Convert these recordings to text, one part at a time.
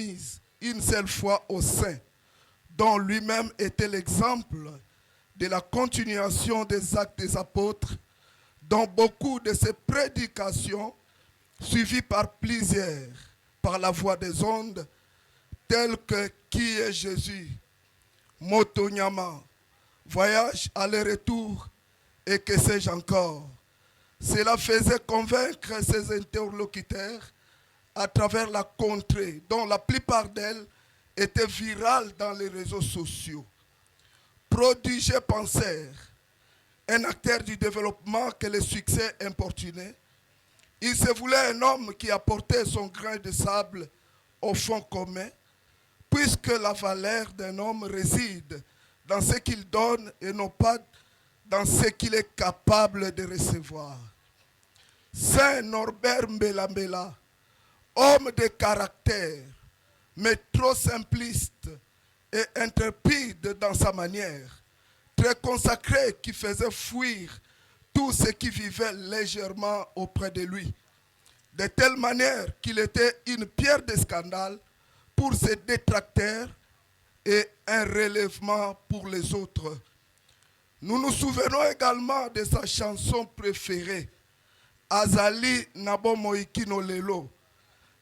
admise une seule fois au sein, dont lui-même était l'exemple de la continuation des actes des apôtres, dont beaucoup de ses prédications, suivies par plusieurs, par la voix des ondes, telles que Qui est Jésus, Motonyama, Voyage aller-retour et que sais-je encore. Cela faisait convaincre ses interlocuteurs à travers la contrée, dont la plupart d'elles étaient virales dans les réseaux sociaux. Prodigieux penseur, un acteur du développement que le succès importunait, il se voulait un homme qui apportait son grain de sable au fond commun, puisque la valeur d'un homme réside dans ce qu'il donne et non pas dans ce qu'il est capable de recevoir. Saint Norbert Mbela Mbela, homme de caractère, mais trop simpliste et intrépide dans sa manière, très consacré qui faisait fuir tout ce qui vivait légèrement auprès de lui, de telle manière qu'il était une pierre de scandale pour ses détracteurs et un relèvement pour les autres. Nous nous souvenons également de sa chanson préférée, Azali Nabo Moikino Lelo.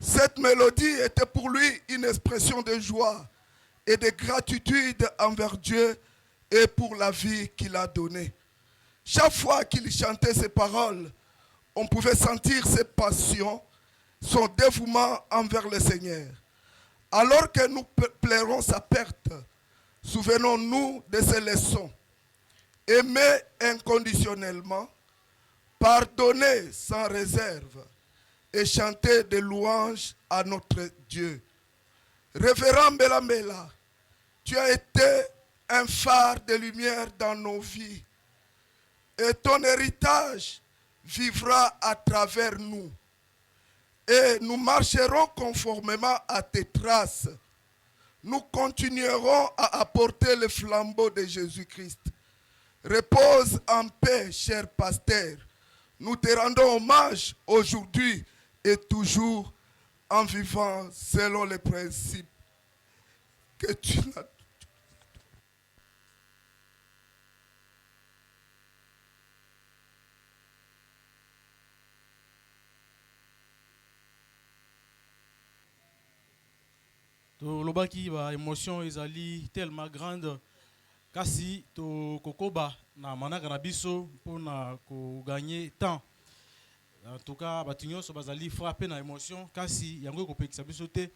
Cette mélodie était pour lui une expression de joie et de gratitude envers Dieu et pour la vie qu'il a donnée. Chaque fois qu'il chantait ces paroles, on pouvait sentir ses passions, son dévouement envers le Seigneur. Alors que nous pleurons sa perte, souvenons-nous de ces leçons. Aimer inconditionnellement, pardonner sans réserve et chanter des louanges à notre Dieu. Révérend Mbela Mbela, tu as été un phare de lumière dans nos vies et ton héritage vivra à travers nous. Et nous marcherons conformément à tes traces. Nous continuerons à apporter le flambeau de Jésus-Christ. Repose en paix, cher pasteur. Nous te rendons hommage aujourd'hui et toujours en vivant selon les principes que tu as. To lobaki ba émotion ezali tellement grande kasi to kokoba na manaka na biso pona ko gagner temps. En tout cas batinyo so bazali frappé na émotion kasi yango ko pekisa biso te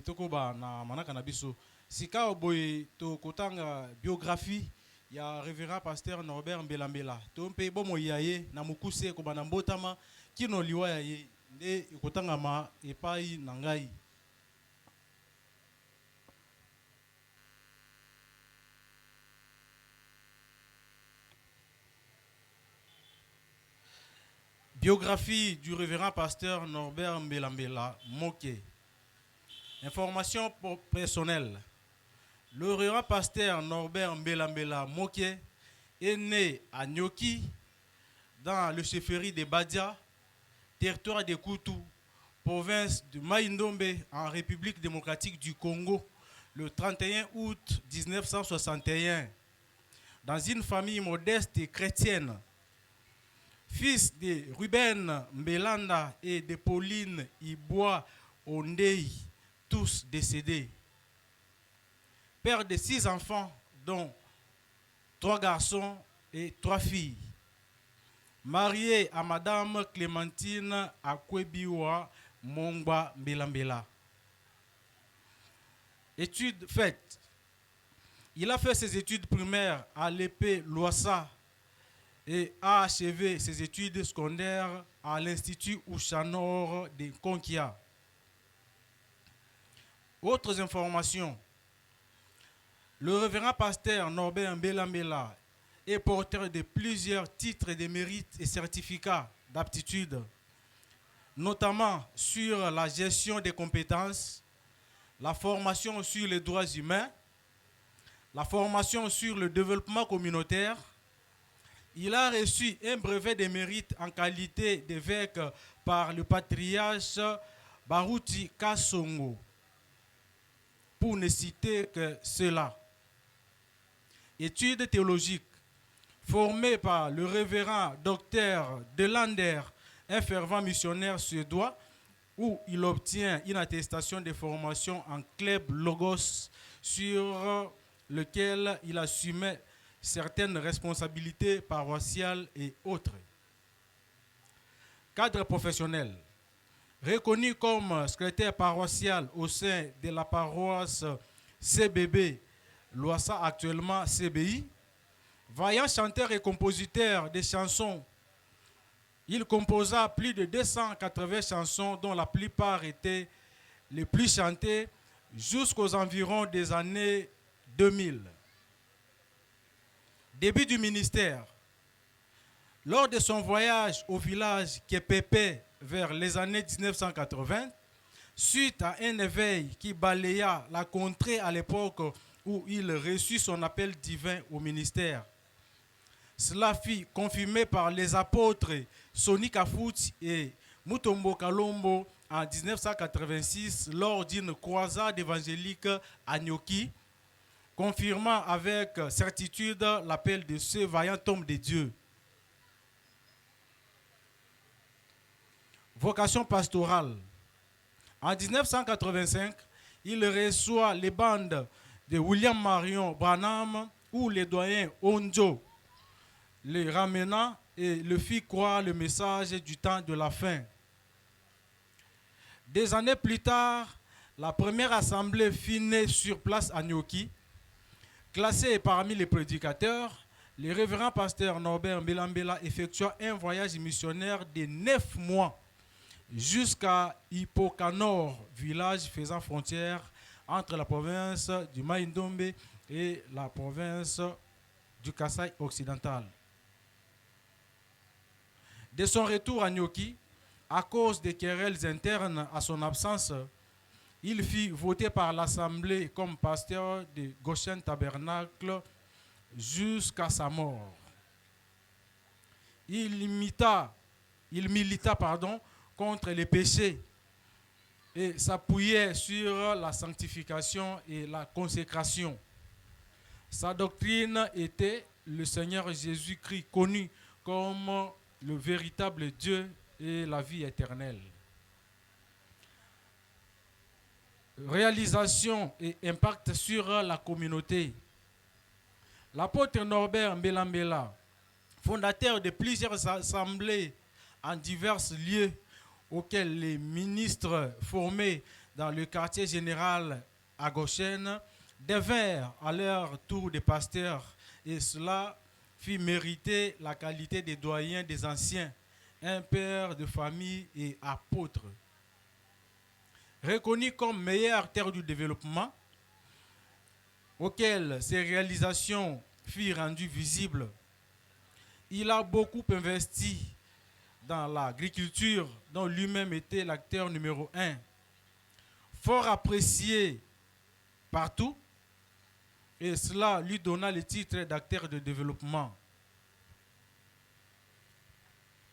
tokoba na manaka na biso. Sika oboye to kotanga biographie ya révérend pasteur Norbert Mbela Mbela. To mpe bomo yaye na mukuse ko bana mbotama kino liwa yaye nde kotanga ma epai na ngai. Biographie du révérend pasteur Norbert Mbela Mbela Moké. Information personnelle. Le révérend pasteur Norbert Mbela Mbela Moké est né à Nyoki, dans le chefferie de Badia, territoire de Koutou, province de Maïndombe, en République démocratique du Congo, le 31 août 1961, dans une famille modeste et chrétienne. Fils de Ruben Mbelanda et de Pauline Ibois Ondei, tous décédés. Père de 6 enfants, dont 3 garçons et 3 filles. Marié à Madame Clémentine Akwebiwa Mongba Mbela Mbela. Études faites. Il a fait ses études primaires à l'épée Loissa et a achevé ses études secondaires à l'Institut Ouchanor de Konkia. Autres informations. Le révérend pasteur Norbert Mbela Mbela est porteur de plusieurs titres de mérite et certificats d'aptitude, notamment sur la gestion des compétences, la formation sur les droits humains, la formation sur le développement communautaire. Il a reçu un brevet de mérite en qualité d'évêque par le patriarche Baruti Kassongo. pour ne citer que cela. Études théologiques formées par le révérend docteur Delander, un fervent missionnaire suédois, où il obtient une attestation de formation en club Logos sur lequel il assumait certaines responsabilités paroissiales et autres. Cadre professionnel. Reconnu comme secrétaire paroissial au sein de la paroisse CBB, Loissa actuellement CBI, vaillant chanteur et compositeur de chansons, il composa plus de 280 chansons dont la plupart étaient les plus chantées jusqu'aux environs des années 2000. Début du ministère. Lors de son voyage au village Képépé vers les années 1980, suite à un éveil qui balaya la contrée à l'époque où il reçut son appel divin au ministère. Cela fut confirmé par les apôtres Sonny Kafouti et Mutombo Kalombo en 1986 lors d'une croisade évangélique à Nyoki, confirmant avec certitude l'appel de ce vaillant homme de Dieu. Vocation pastorale. En 1985, il reçoit les bandes de William Marion Branham où les doyens Onjo le ramena et le fit croire le message du temps de la fin. Des années plus tard, la première assemblée fut née sur place à Nyoki. Classé parmi les prédicateurs, le révérend pasteur Norbert Mbelambela effectua un voyage missionnaire de 9 mois jusqu'à Hippocamore, village faisant frontière entre la province du Mai-Ndombe et la province du Kasaï occidental. De son retour à Nyoki, à cause des querelles internes à son absence, il fut voté par l'Assemblée comme pasteur de Goshen Tabernacle jusqu'à sa mort. Il milita contre les péchés et s'appuyait sur la sanctification et la consécration. Sa doctrine était le Seigneur Jésus-Christ, connu comme le véritable Dieu et la vie éternelle. Réalisation et impact sur la communauté. L'apôtre Norbert Mbelambela, fondateur de plusieurs assemblées en divers lieux auxquels les ministres formés dans le quartier général à Goshen devinrent à leur tour des pasteurs, et cela fit mériter la qualité des doyens des anciens, un père de famille et apôtre. Reconnu comme meilleure terre du développement, auquel ses réalisations furent rendues visibles, il a beaucoup investi dans l'agriculture dont lui-même était l'acteur numéro 1. Fort apprécié partout, et cela lui donna le titre d'acteur de développement.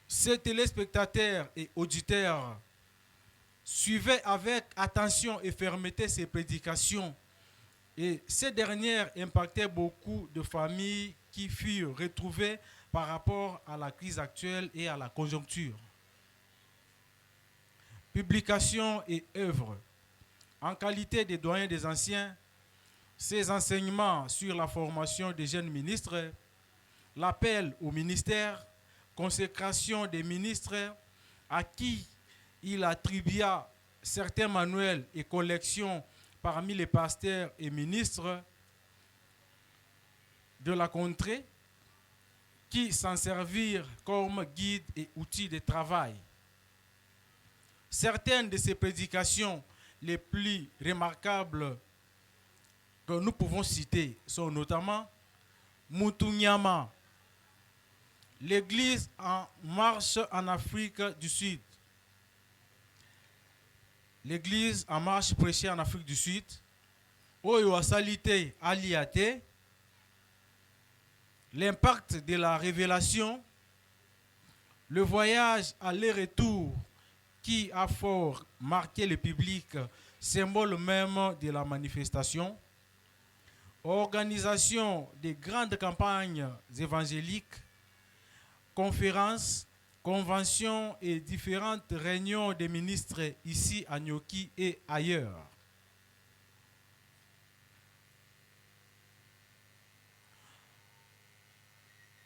Ses téléspectateurs et auditeurs suivaient avec attention et fermeté ses prédications, et ces dernières impactaient beaucoup de familles qui furent retrouvées par rapport à la crise actuelle et à la conjoncture. Publications et œuvres. En qualité de doyen des anciens, ses enseignements sur la formation des jeunes ministres, l'appel au ministère, consécration des ministres à qui il attribua certains manuels et collections parmi les pasteurs et ministres de la contrée qui s'en servirent comme guide et outils de travail. Certaines de ces prédications les plus remarquables que nous pouvons citer sont notamment Mutunyama, l'Église en marche en Afrique du Sud. L'Église en marche prêchée en Afrique du Sud, Oyo Asalité Aliate, l'impact de la révélation, le voyage aller-retour qui a fort marqué le public symbole même de la manifestation, organisation des grandes campagnes évangéliques, conférences, conventions et différentes réunions des ministres ici à Nyoki et ailleurs.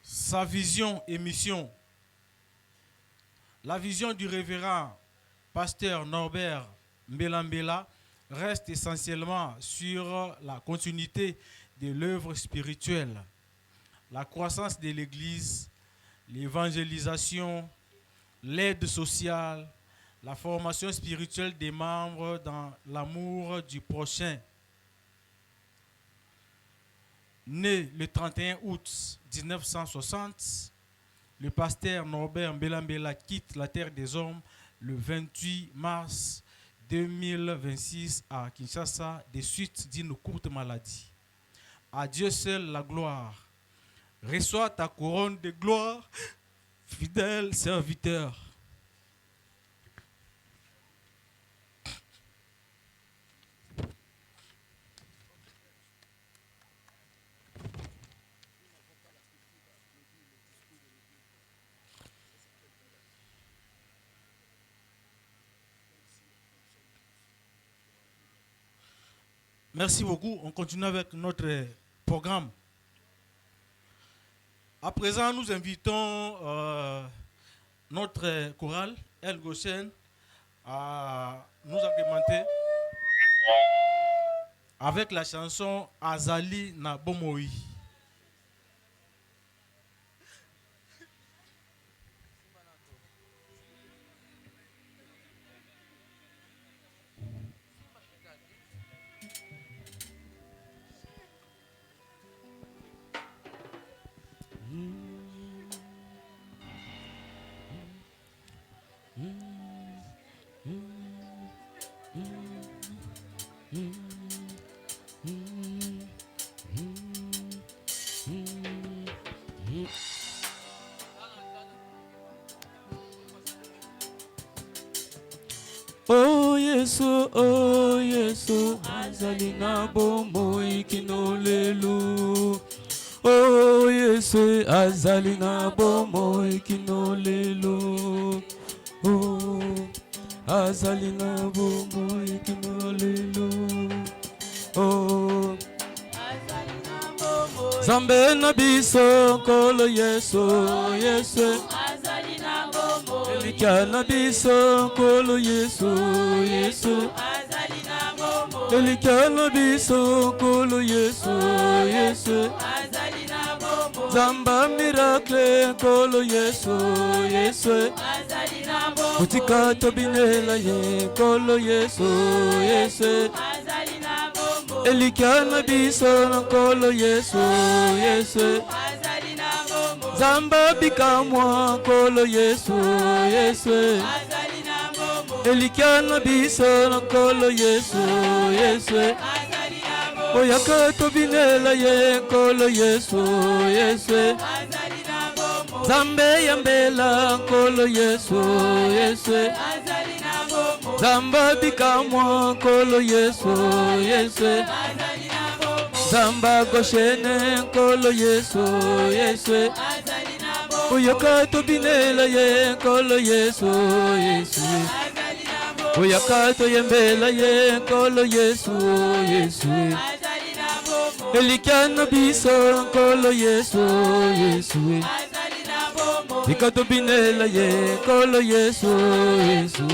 Sa vision et mission. La vision du révérend pasteur Norbert Mbela reste essentiellement sur la continuité de l'œuvre spirituelle, la croissance de l'Église, l'évangélisation, l'aide sociale, la formation spirituelle des membres dans l'amour du prochain. Né le 31 août 1960, le pasteur Norbert Mbela quitte la terre des hommes le 28 mars 2026 à Kinshasa des suites d'une courte maladie. À Dieu seul la gloire. Reçois ta couronne de gloire, fidèle serviteur. Merci beaucoup. On continue avec notre programme. À présent, nous invitons notre chorale, El Goshen, à nous agrémenter avec la chanson Azali na Bomoi. Oh Yesu, azali na bomoi kinolelu. Oh Yesu, azali na bomoi kinolelu. Oh, azali na bomoi kinolelu. Oh, azali na bomoi. Zambe na biso kolo Yesu, Yesu. Elikana biso kolo Yesu, Yesu. Elikana biso kolo Yesu, Yesu. Zamba miracle kolo Yesu, Yesu. Utika tobinela ye kolo Yesu, Yesu. Elikana biso kolo Yesu, Yesu. Zamba bikamwa kolo Yesu, Yesu. Elikana biso kolo Yesu, Yesu. Oyaka tobinela ye kolo Yesu, Yesu. Zambe yambela kolo Yesu, Yesu. Zamba bikamwa kolo Yesu, Yesu. Zamba goshene kolo Yesu, Yesu. Oyaka tobinela ye kolo Yesu, Yesu. Oyaka toyembela ye kolo Yesu, Yesu. Elikana biso kolo Yesu, Yesu. Ikatobinela ye kolo Yesu, Yesu.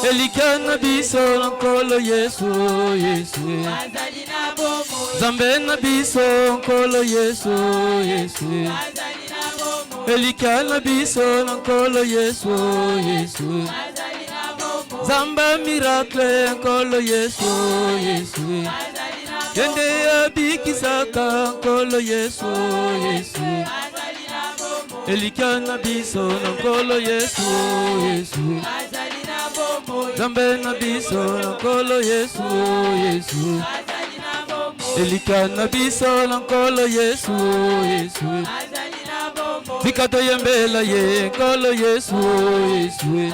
Elikana biso kolo Yesu, Yesu. Zambe na biso kolo Yesu, Yesu. Elikana biso kolo Yesu, Yesu. Zamba miracle kolo Yesu, Yesu. Yende abikisaka kolo Yesu, Yesu. Elikana biso kolo Yesu, Yesu. Zambe na biso kolo Yesu, Yesu. Elikana biso kolo Yesu, Yesu. Vikato yembela ye kolo Yesu, Yesu.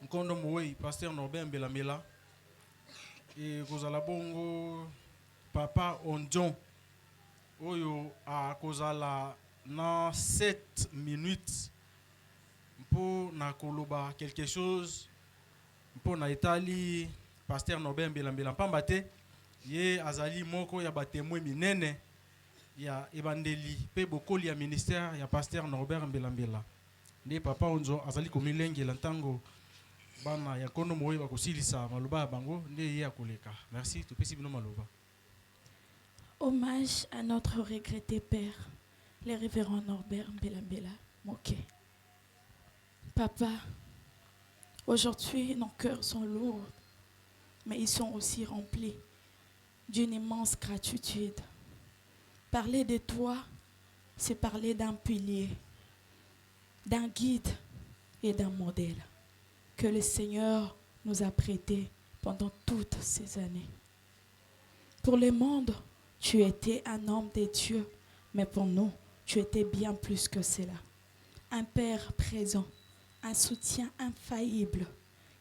Nkondo Moui, pasteur Norbert Mbela et kozala bongo papa Onjon oyo a kozala na 7 minutes pour na koloba quelque chose pour na Italie pasteur Norbert Mbela pambate ye azali moko ya batémoin minene ya ebandeli pe bokoli ya ministère ya pasteur Norbert Mbela ndi papa Onjon azali komilengela ntango bana ya kono moyi bakosilisa maloba bango nde ye akoleka. Merci topesi bino maloba. Hommage à notre regretté père, le révérend Norbert Mbela Moké. Papa, aujourd'hui nos cœurs sont lourds, mais ils sont aussi remplis d'une immense gratitude. Parler de toi, c'est parler d'un pilier, d'un guide et d'un modèle que le Seigneur nous a prêté pendant toutes ces années. Pour le monde, tu étais un homme de Dieu, mais pour nous, tu étais bien plus que cela. Un Père présent, un soutien infaillible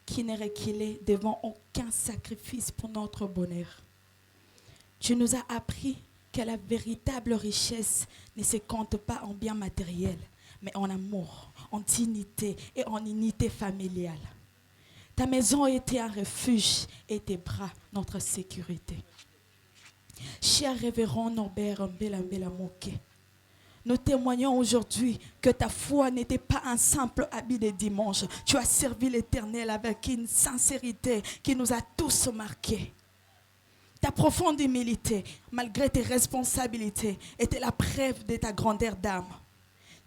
qui ne reculait devant aucun sacrifice pour notre bonheur. Tu nous as appris que la véritable richesse ne se compte pas en biens matériels, mais en amour, en dignité et en unité familiale. Ta maison était un refuge et tes bras notre sécurité. Cher révérend Norbert Mbela Moké, nous témoignons aujourd'hui que ta foi n'était pas un simple habit de dimanche. Tu as servi l'Éternel avec une sincérité qui nous a tous marqués. Ta profonde humilité, malgré tes responsabilités, était la preuve de ta grandeur d'âme.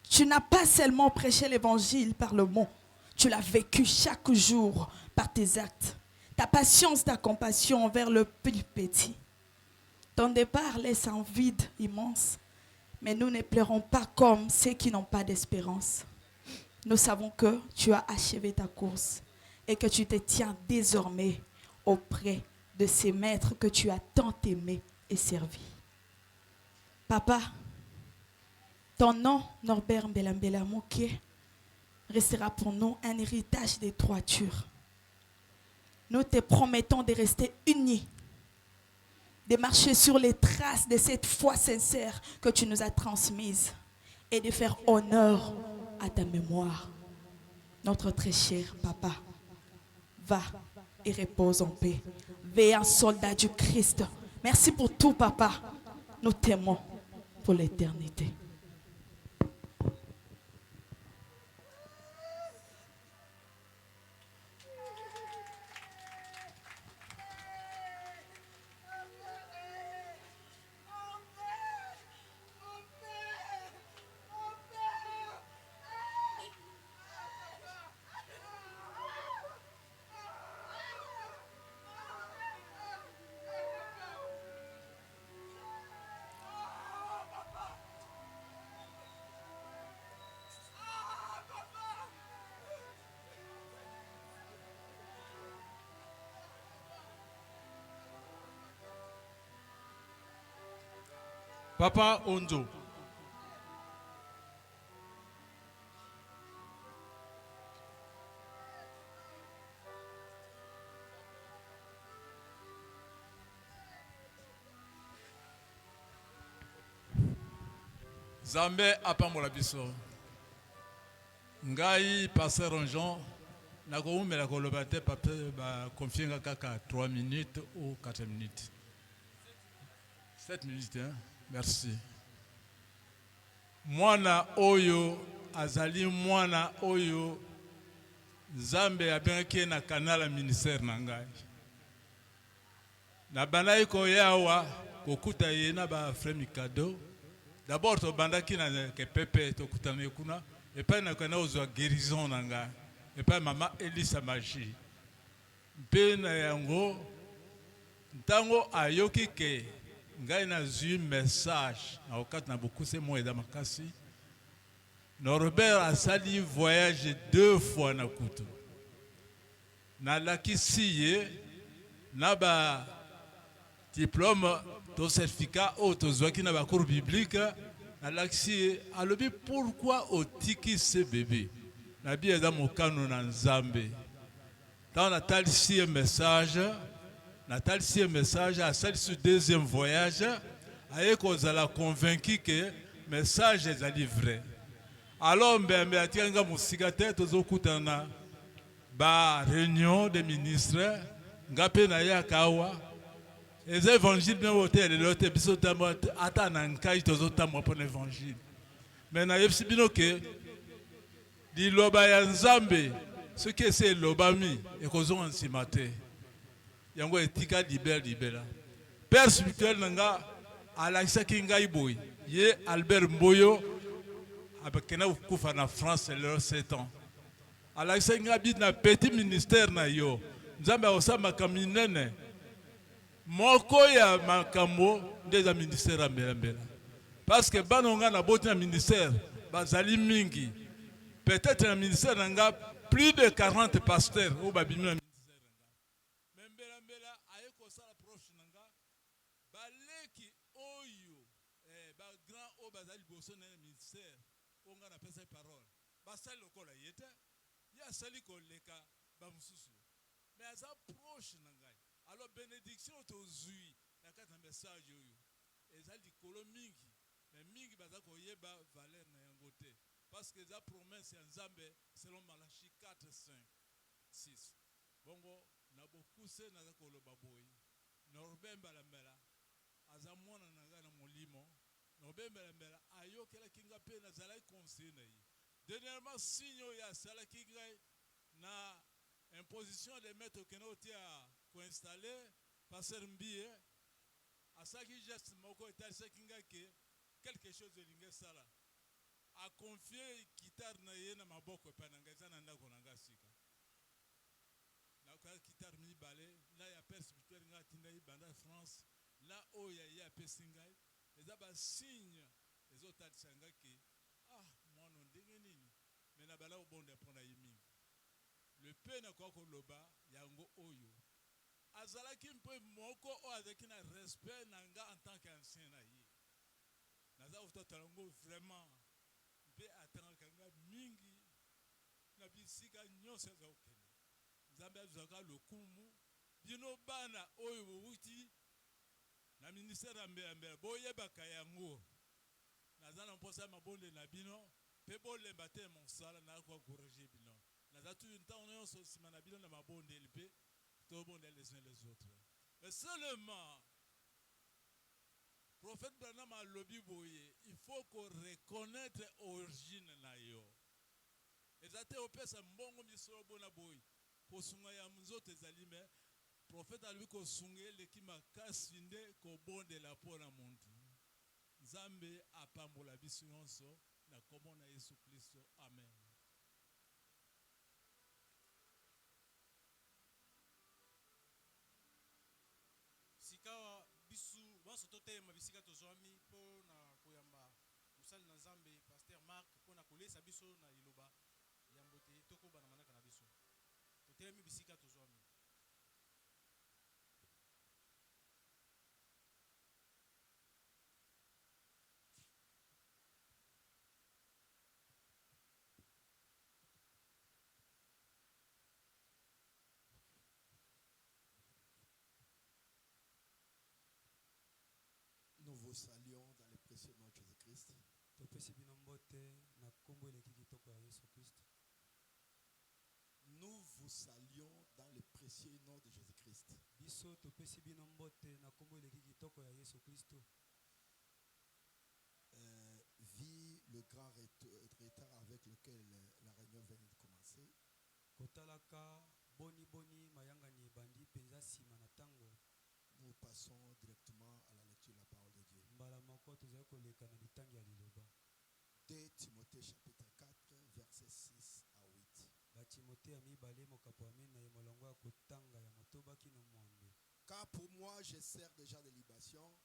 Tu n'as pas seulement prêché l'évangile par le mot, tu l'as vécu chaque jour par tes actes. Ta patience, ta compassion envers le plus petit. Ton départ laisse un vide immense, mais nous ne pleurons pas comme ceux qui n'ont pas d'espérance. Nous savons que tu as achevé ta course et que tu te tiens désormais auprès de ces maîtres que tu as tant aimés et servis. Papa, ton nom, Norbert Mbela Moké, restera pour nous un héritage de droiture. Nous te promettons de rester unis, de marcher sur les traces de cette foi sincère que tu nous as transmise et de faire honneur à ta mémoire. Notre très cher papa, va et repose en paix. Veillant soldat du Christ. Merci pour tout, papa. Nous t'aimons pour l'éternité. Papa Onjo. Zambé apambola biso. Ngai passer Jean na koumela koloba te papa ba confier kaka 3 minutes ou 4 minutes. 7 minutes hein. Merci. Mwana oyo azali mwana oyo Zambe abengaki na kanala ministère na ngai. Na bandai ko yawa kokuta ye na ba frère Mikado. D'abord to bandaki na ke pepe to kutana kuna et pas na kana ozwa guérison na ngai. Et pas maman Elisa Magie. Mpe na yango ntango ayoki ke ngai na zui message na okati na beaucoup c'est moi da makasi. Norbert a sali voyage 2 fois na kutu. Na lakisiye na ba diplôme to certificat au to zwaki na ba cours biblique na lakisiye alobi pourquoi otiki ce bébé. Na biya da mokano na Nzambe. Dans Nathalie, ici un message. Nathalie, ici un message. À celle sur deuxième voyage. Aïe, qu'on a convaincu que le message est livré. Alors, ben, atianga musikate tozokutana ba réunion des ministres ngape na ya kawa les évangiles bien voté les autres biso tamo ata na nkai tozotamo pour l'évangile mais na yebisi bino ke di loba ya nzambe ce que c'est lobami et kozo ansimate yango etika libera père spirituel nanga alakisa kingai boy ye Albert Mboyo abakena kufa na France leur 7 ans alakisa ngabi na petit ministère na yo nzambe osama kaminene moko ya makambo ndeza ministère ya mbela parce que banonga na boti na ministère bazali mingi peut-être na ministère nanga plus de 40 pasteurs au babimi na ministère nanga mbela ayeko sala proche nanga baleki oyo ba grand o bazali boso na ministère onga na pesa parole basali lokola yete ya sali koleka ba mususu mais aza proche nanga alors bénédiction tozui na kata message oyo ezali kolo mingi mais mingi baza koyeba valeur na yango te parce que za promesse ya nzambe selon Malachi 4:5-6 bongo na bokuse naza koloba boyi Norbert Mbelambela aza mwana nanga na molimo Norbert Mbelambela ayokela kinga pe na zala conseil na ye dernièrement signe ya sala kinga na imposition de maître kenotia ko installer passer mbie asaki geste moko etalisa kinga ke quelque chose elinge sala a confier guitare na ye na maboko epananga eza na ndako nanga sika na kwa guitare mibale na ya père spirituel nga tinda ibanda France na oya ya pesingai eza ba signe ezotalisa nga ke mwana ndenge nini mais na bala obonde pona yimi le pe na kwa koloba yango oyo azalaki mpe moko o azaki na respect nanga en tant qu'ancien na ye naza utotala ngo vraiment mpe atangaka nga mingi na bisika nyonso eza okende nzambe azwaka lokumu bino bana oyo bowuti na ministère ya mbelambela boyebaka yango naza na mposa mabonde na bino mpe bolemba te mosala nakwa corriger bino naza tu ntango nyonso nsima na bino na mabondeli mpe tobonde les uns les autres mais seulement prophète Branham alobi boye il faut qu'on reconnaître origine na yo ezate opesa mbongo misolo bona boye kosunga ya nzoto ezali me prophète alobi kosunga eleki makasi nde kobondela mpona muntu nzambe apambola biso nyonso na kombo na Yesu Kristo amen. Sikawa bisu banso totema bisika tozwami po na koyamba musali na nzambe pasteur Marc po na kolesa biso na liloba ya mbote tokoba na manaka na biso totelemi bisika tozwami. Nous vous saluons dans le précieux nom de Jésus-Christ. Nous vous saluons dans le précieux nom de Jésus-Christ. Vu le grand retard avec lequel la réunion vient de commencer, nous passons directement à la lecture de la parole de Dieu. 2 Timothée chapitre 4, versets 6 à 8. Car pour moi, je sers déjà de libation.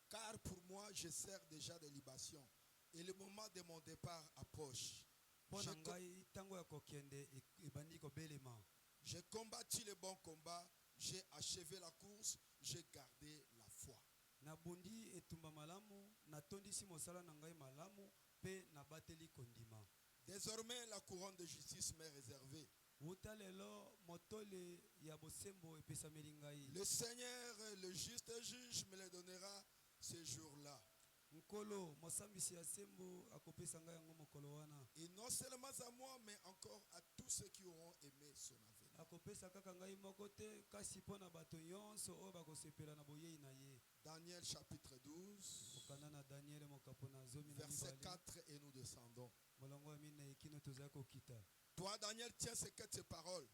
Car pour moi, je sers déjà de libation. Et le moment de mon départ approche. J'ai combattu le bon combat, j'ai achevé la course, j'ai gardé la foi. Désormais, la couronne de justice m'est réservée. Le Seigneur, le juste juge, me les donnera ce jour-là. Et non seulement à moi, mais encore à tous ceux qui auront aimé son avènement. Daniel chapitre 12, verset 4, et nous descendons. Toi, Daniel, tiens ces paroles.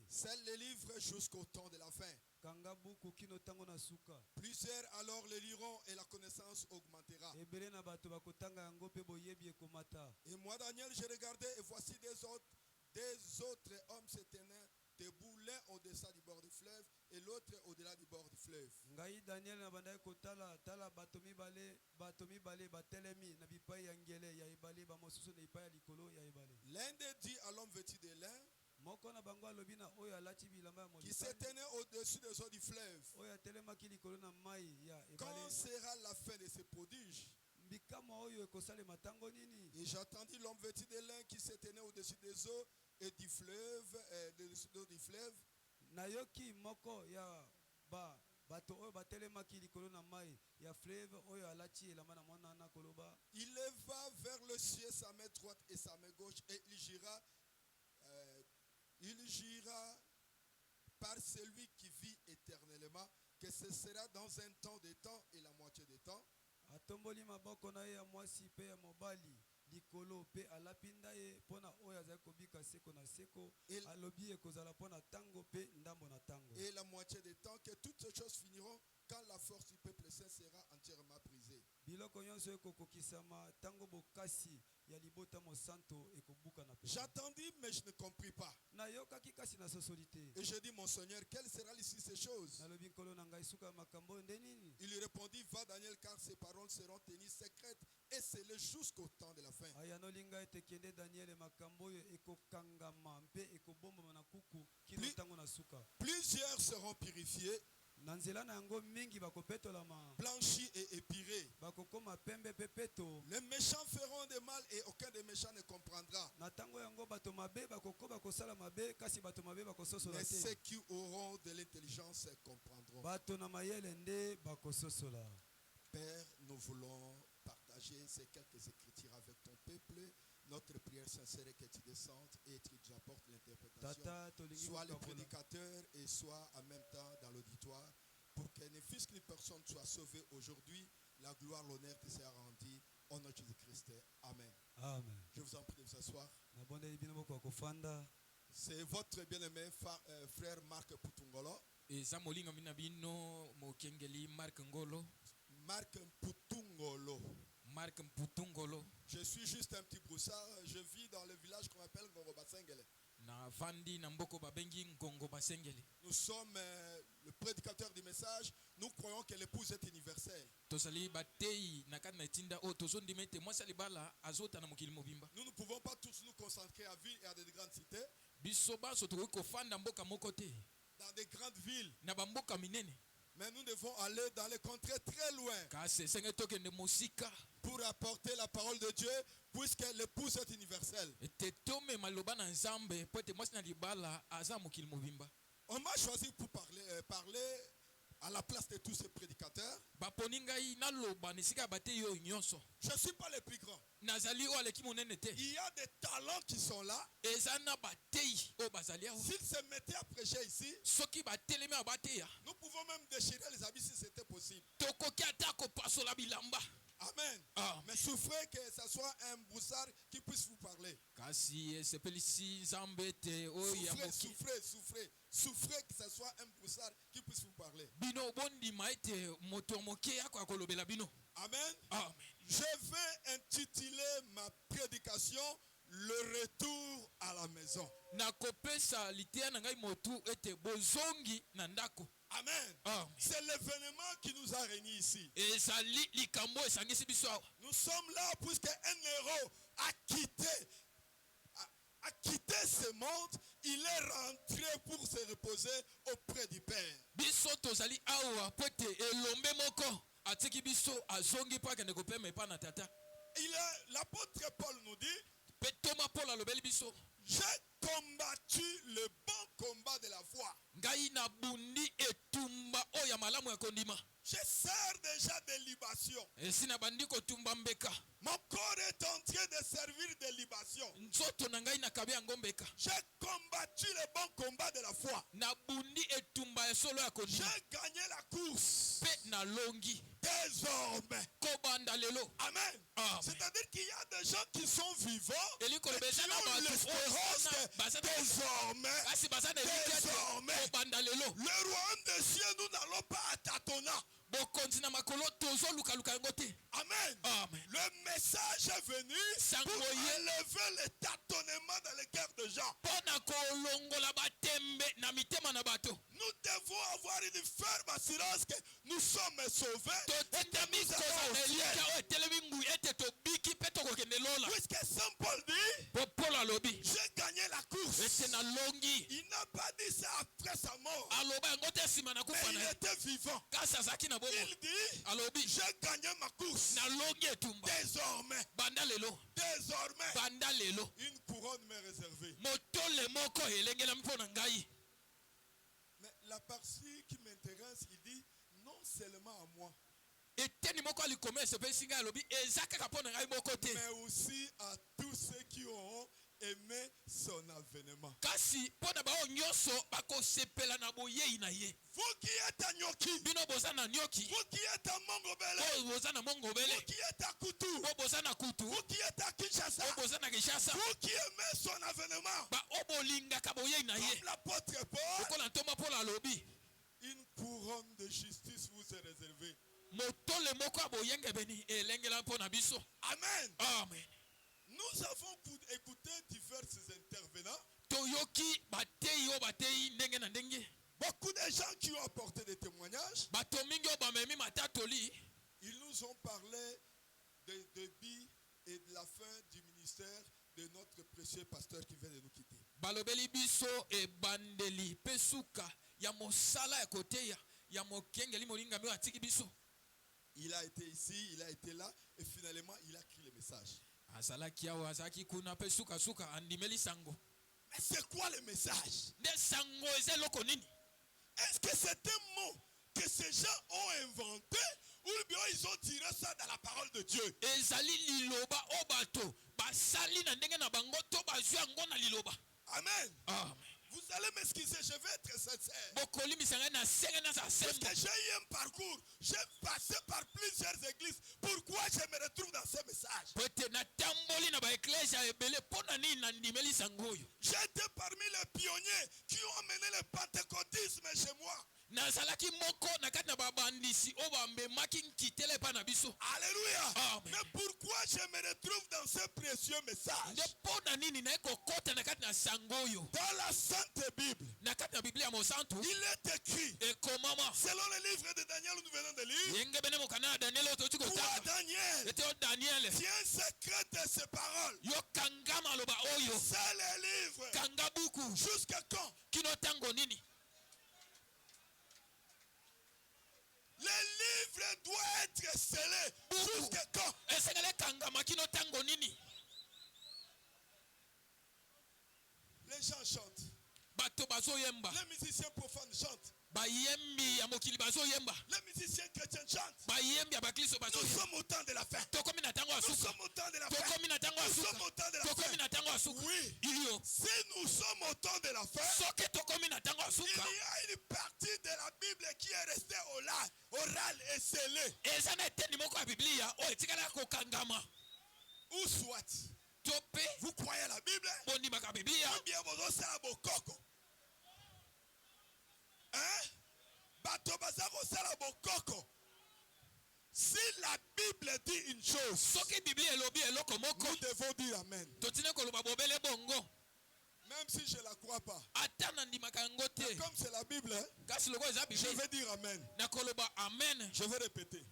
Scelle les livres jusqu'au temps de la fin. Plusieurs alors les liront et la connaissance augmentera. Et moi, Daniel, j'ai regardé et voici des autres hommes se tenaient debout, l'un au-dessus du bord du fleuve et l'autre au-delà du bord du fleuve. L'un des dit à l'homme vêtu de lin qui se tenait au-dessus des eaux du fleuve: quand sera la fin de ces prodiges? Et j'entendis l'homme vêtu de lin qui se tenait au-dessus des eaux et du fleuve, il leva vers le ciel sa main droite et sa main gauche, et il jura par celui qui vit éternellement que ce sera dans un temps de temps et la moitié des temps. Et la moitié des temps, que toutes ces choses finiront quand la force du peuple saint sera entièrement brisée. J'attendis, mais je ne compris pas. Et je dis: mon Seigneur, quelle sera l'issue de ces choses? Il lui répondit: va, Daniel, car ces paroles seront tenues secrètes et scellées jusqu'au temps de la fin. Plusieurs seront purifiés, blanchis et épirés. Les méchants feront des mal et aucun des méchants ne comprendra. Mais ceux qui auront de l'intelligence comprendront. Père, nous voulons partager ces quelques écritures avec ton peuple. Notre prière sincère est que tu descendes et tu nous apportes l'interprétation, soit les prédicateurs et soit en même temps dans l'auditoire, pour que ni fils ni personne soit sauvé aujourd'hui. La gloire, l'honneur te sera rendue au nom de Jésus-Christ. Amen. Amen. Je vous en prie de vous asseoir. C'est votre bien-aimé frère Marc Putungolo. Marc Putungolo. Je suis juste un petit broussard. Je vis dans le village qu'on appelle Ngongo Basengele. Nous sommes le prédicateur du message. Nous croyons que l'épouse est universelle. Nous ne pouvons pas tous nous concentrer à ville et à des grandes cités. Dans des grandes villes. Mais nous devons aller dans les contrées très loin pour apporter la parole de Dieu, puisque l'épouse est universelle. On m'a choisi pour parler à la place de tous ces prédicateurs. Je ne suis pas le plus grand. Il y a des talents qui sont là. S'ils se mettaient à prêcher ici, nous pouvons même déchirer les habits si c'était possible. Amen. Ah. Mais souffrez que ce soit un broussard qui puisse vous parler. Souffrez que ce soit un broussard qui puisse vous parler. Amen. Amen. Je vais intituler ma prédication le retour à la maison. Amen. C'est l'événement qui nous a réunis ici. Nous sommes là puisque un héros a quitté ce monde. Il est rentré pour se reposer auprès du Père. l'apôtre Paul nous dit, Pe Thomas Paul alobeli biso. j'ai combattu le bon combat de la foi. Ngai na bundi etumba oya malamu ya kondima. Je sers déjà de libation. Esina bandi kotumba mbeka. Mon corps est en train de servir de libation. Nzoto na ngai na kabe yango mbeka. J'ai combattu le bon combat de la foi. Na bundi etumba ya solo ya kondima. J'ai gagné la course. Pe na longi. Désormais. Kobanda lelo. Amen. Amen. C'est-à-dire qu'il y a des gens qui sont vivants et Eli qui kolobeza na ont batu. l'espérance que désormais, Basi basana désormais, kobanda lelo. le royaume des cieux, nous n'allons pas à tâtonnant. Bokonzi na makolo tozo luka luka yango te. Amen. Amen. Le message est venu pour enlever le tâtonnement dans les cœurs des gens. Pona kolongola batembe na mitema na bato. Nous devons avoir une ferme assurance que nous sommes sauvés et que Totemi nous allons koza au na ciel. elika o etelemi ngui ete tobiki pe tokokende lola. Puisque Saint Paul dit, Po Paul alobi. j'ai gagné la course. Ete na longi. Il n'a pas dit ça après sa mort, Aloba yango te nsima na mais kufa il na ye. était vivant. Kasi azalaki na bomo. Il dit, Alobi. j'ai gagné ma course. Na longi etumba. Désormais, Banda lelo. désormais, Banda lelo. une couronne m'est réservée. Motole moko elengelami mpo na ngai. Mais la partie qui m'intéresse, il dit, non seulement à moi, Eteni moko alikoma esepelisi ngai alobi eza kaka mpo na ngai moko te. mais aussi à tous ceux qui auront aimé son avènement. Kasi mpo na bao nyonso bakosepela na boyei na ye. Vous qui êtes à Nyoki, Bino boza na nyoki. vous qui êtes à Mongobele, Oyo boza na mongobele. vous qui êtes à Koutou, Oyo boza na kutu. vous qui êtes à Kinshasa, Oyo boza na Kinshasa. vous qui aimez son avènement, Ba obolingaka boyei na ye. comme l'apôtre Paul, Lokola ntoma Paul alobi. une couronne de justice vous est réservée. Motole moko ya boyenge beni elengela mpo na biso. Amen. Amen. Nous avons écouté divers intervenants. Toyoki batei o batei ndenge na ndenge. Beaucoup de gens qui ont apporté des témoignages. Bato mingi o bamemi matatoli. Ils nous ont parlé des début et de la fin du ministère de notre précieux pasteur qui vient de nous quitter. Balobeli biso e bandeli pesuka ya mosala ya koteya ya mokengeli molingami o atiki biso. Il a été ici, il a été là et finalement il a écrit le message. Azalaki awa azalaki kuna pesuka suka andimeli sango. Mais c'est quoi le message? Nde sango eza eloko nini? Est-ce que c'est un mot que ces gens ont inventé ou bien ils ont tiré ça dans la parole de Dieu? Ezali liloba o bato basali na ndenge na bango to bazwi yango na liloba. Amen. Amen. Vous allez m'excuser, je vais être sincère. Bokoli misanga na senge na sa Parce sembo. que j'ai eu un parcours, j'ai passé par plusieurs églises. Pourquoi je me retrouve dans ce message? Pete na tamboli na ba eklesia ebele pona nini na ndimeli sango oyo. J'étais parmi les pionniers qui ont amené le pentecôtisme chez moi. Nazalaki moko na kati na babandisi o bambemaki nkitele pa na biso. Alléluia. Amen. Mais pourquoi je me retrouve dans ce précieux message? Nde pona nini na ekokota na kati na sango oyo. Dans la Sainte Bible, Na kati na Biblia mosantu il est écrit, ekomama. selon le livre de Daniel, nous venons de lire, Yenge bene mokana Daniel otochi toi kotanga. Daniel, Ete o Daniel. tiens secret de ces paroles. Yo kanga maloba oyo. C'est le livre. Kanga buku. Jusqu'à quand? Kino tango nini? Le livre doit être scellé. Jusqu'à quand? Esengele kanga makino tango nini? Les gens chantent. Bato bazo yemba. Les musiciens profanes chantent. Bayembi ya mokili bazo yemba. Les musiciens chrétiens chantent. Bayembi ya bakristo bazo Nous yemba. sommes au temps de la fin. Tokomi na tango Nous asuka. sommes au temps de la fin. Tokomi na tango Nous asuka. sommes au temps de la Tokomi fin. na tango asuka. Oui. Iyo. Si nous sommes au temps de la fin, Soke tokomi na tango il asuka. y a une partie de la Bible qui est restée orale et scellée. Eza na eteni moko ya Biblia o etikala kokangama. Ou soit, Tope vous croyez à la Bible, bondimaka Biblia. ou bien vous osez à Bokoko. Hein? Bato bazako sala Bokoko. Si la Bible dit une chose, Soki Biblia elobi eloko moko. nous devons dire Amen. Totine koloba bobele bongo. Même si je ne la crois pas. Ata na ndimaka yango te. Comme c'est la Bible, hein, Kasi loko eza je Biblia. vais dire Amen. Na koloba amen. Je vais répéter.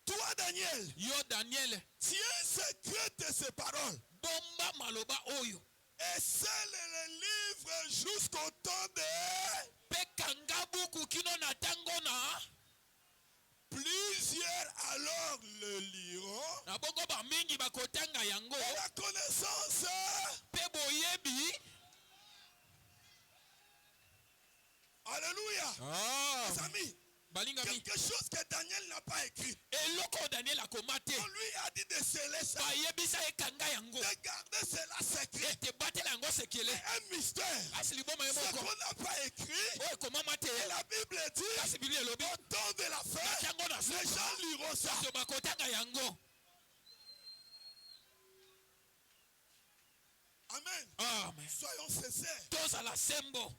Toi, Daniel, Yo Daniel. tiens secret de ces paroles. Bomba maloba oyo. Et scelle le livre jusqu'au temps de Pe kanga buku kino na tango na. plusieurs plusieurs alors le liront. Na bongo ba mingi bakotanga yango. Et la connaissance. Pe boyebi. Alléluia. Ah. Mes amis. Balingami. Quelque chose que Daniel n'a pas écrit. Et loko Daniel a commenté. On lui a dit de sceller ça. Bayebisa ekanga yango. De garder cela secret. Et te batela yango sekele. Un mystère. Asili boma Ce yemoko. qu'on n'a pas écrit. Oh comment mate. Et la Bible dit. Kasi Bible lobi. Au temps de la fin. Tango na Les gens liront ça. to bakotanga yango. Amen. Amen. Soyons sincères. Toza la sembo.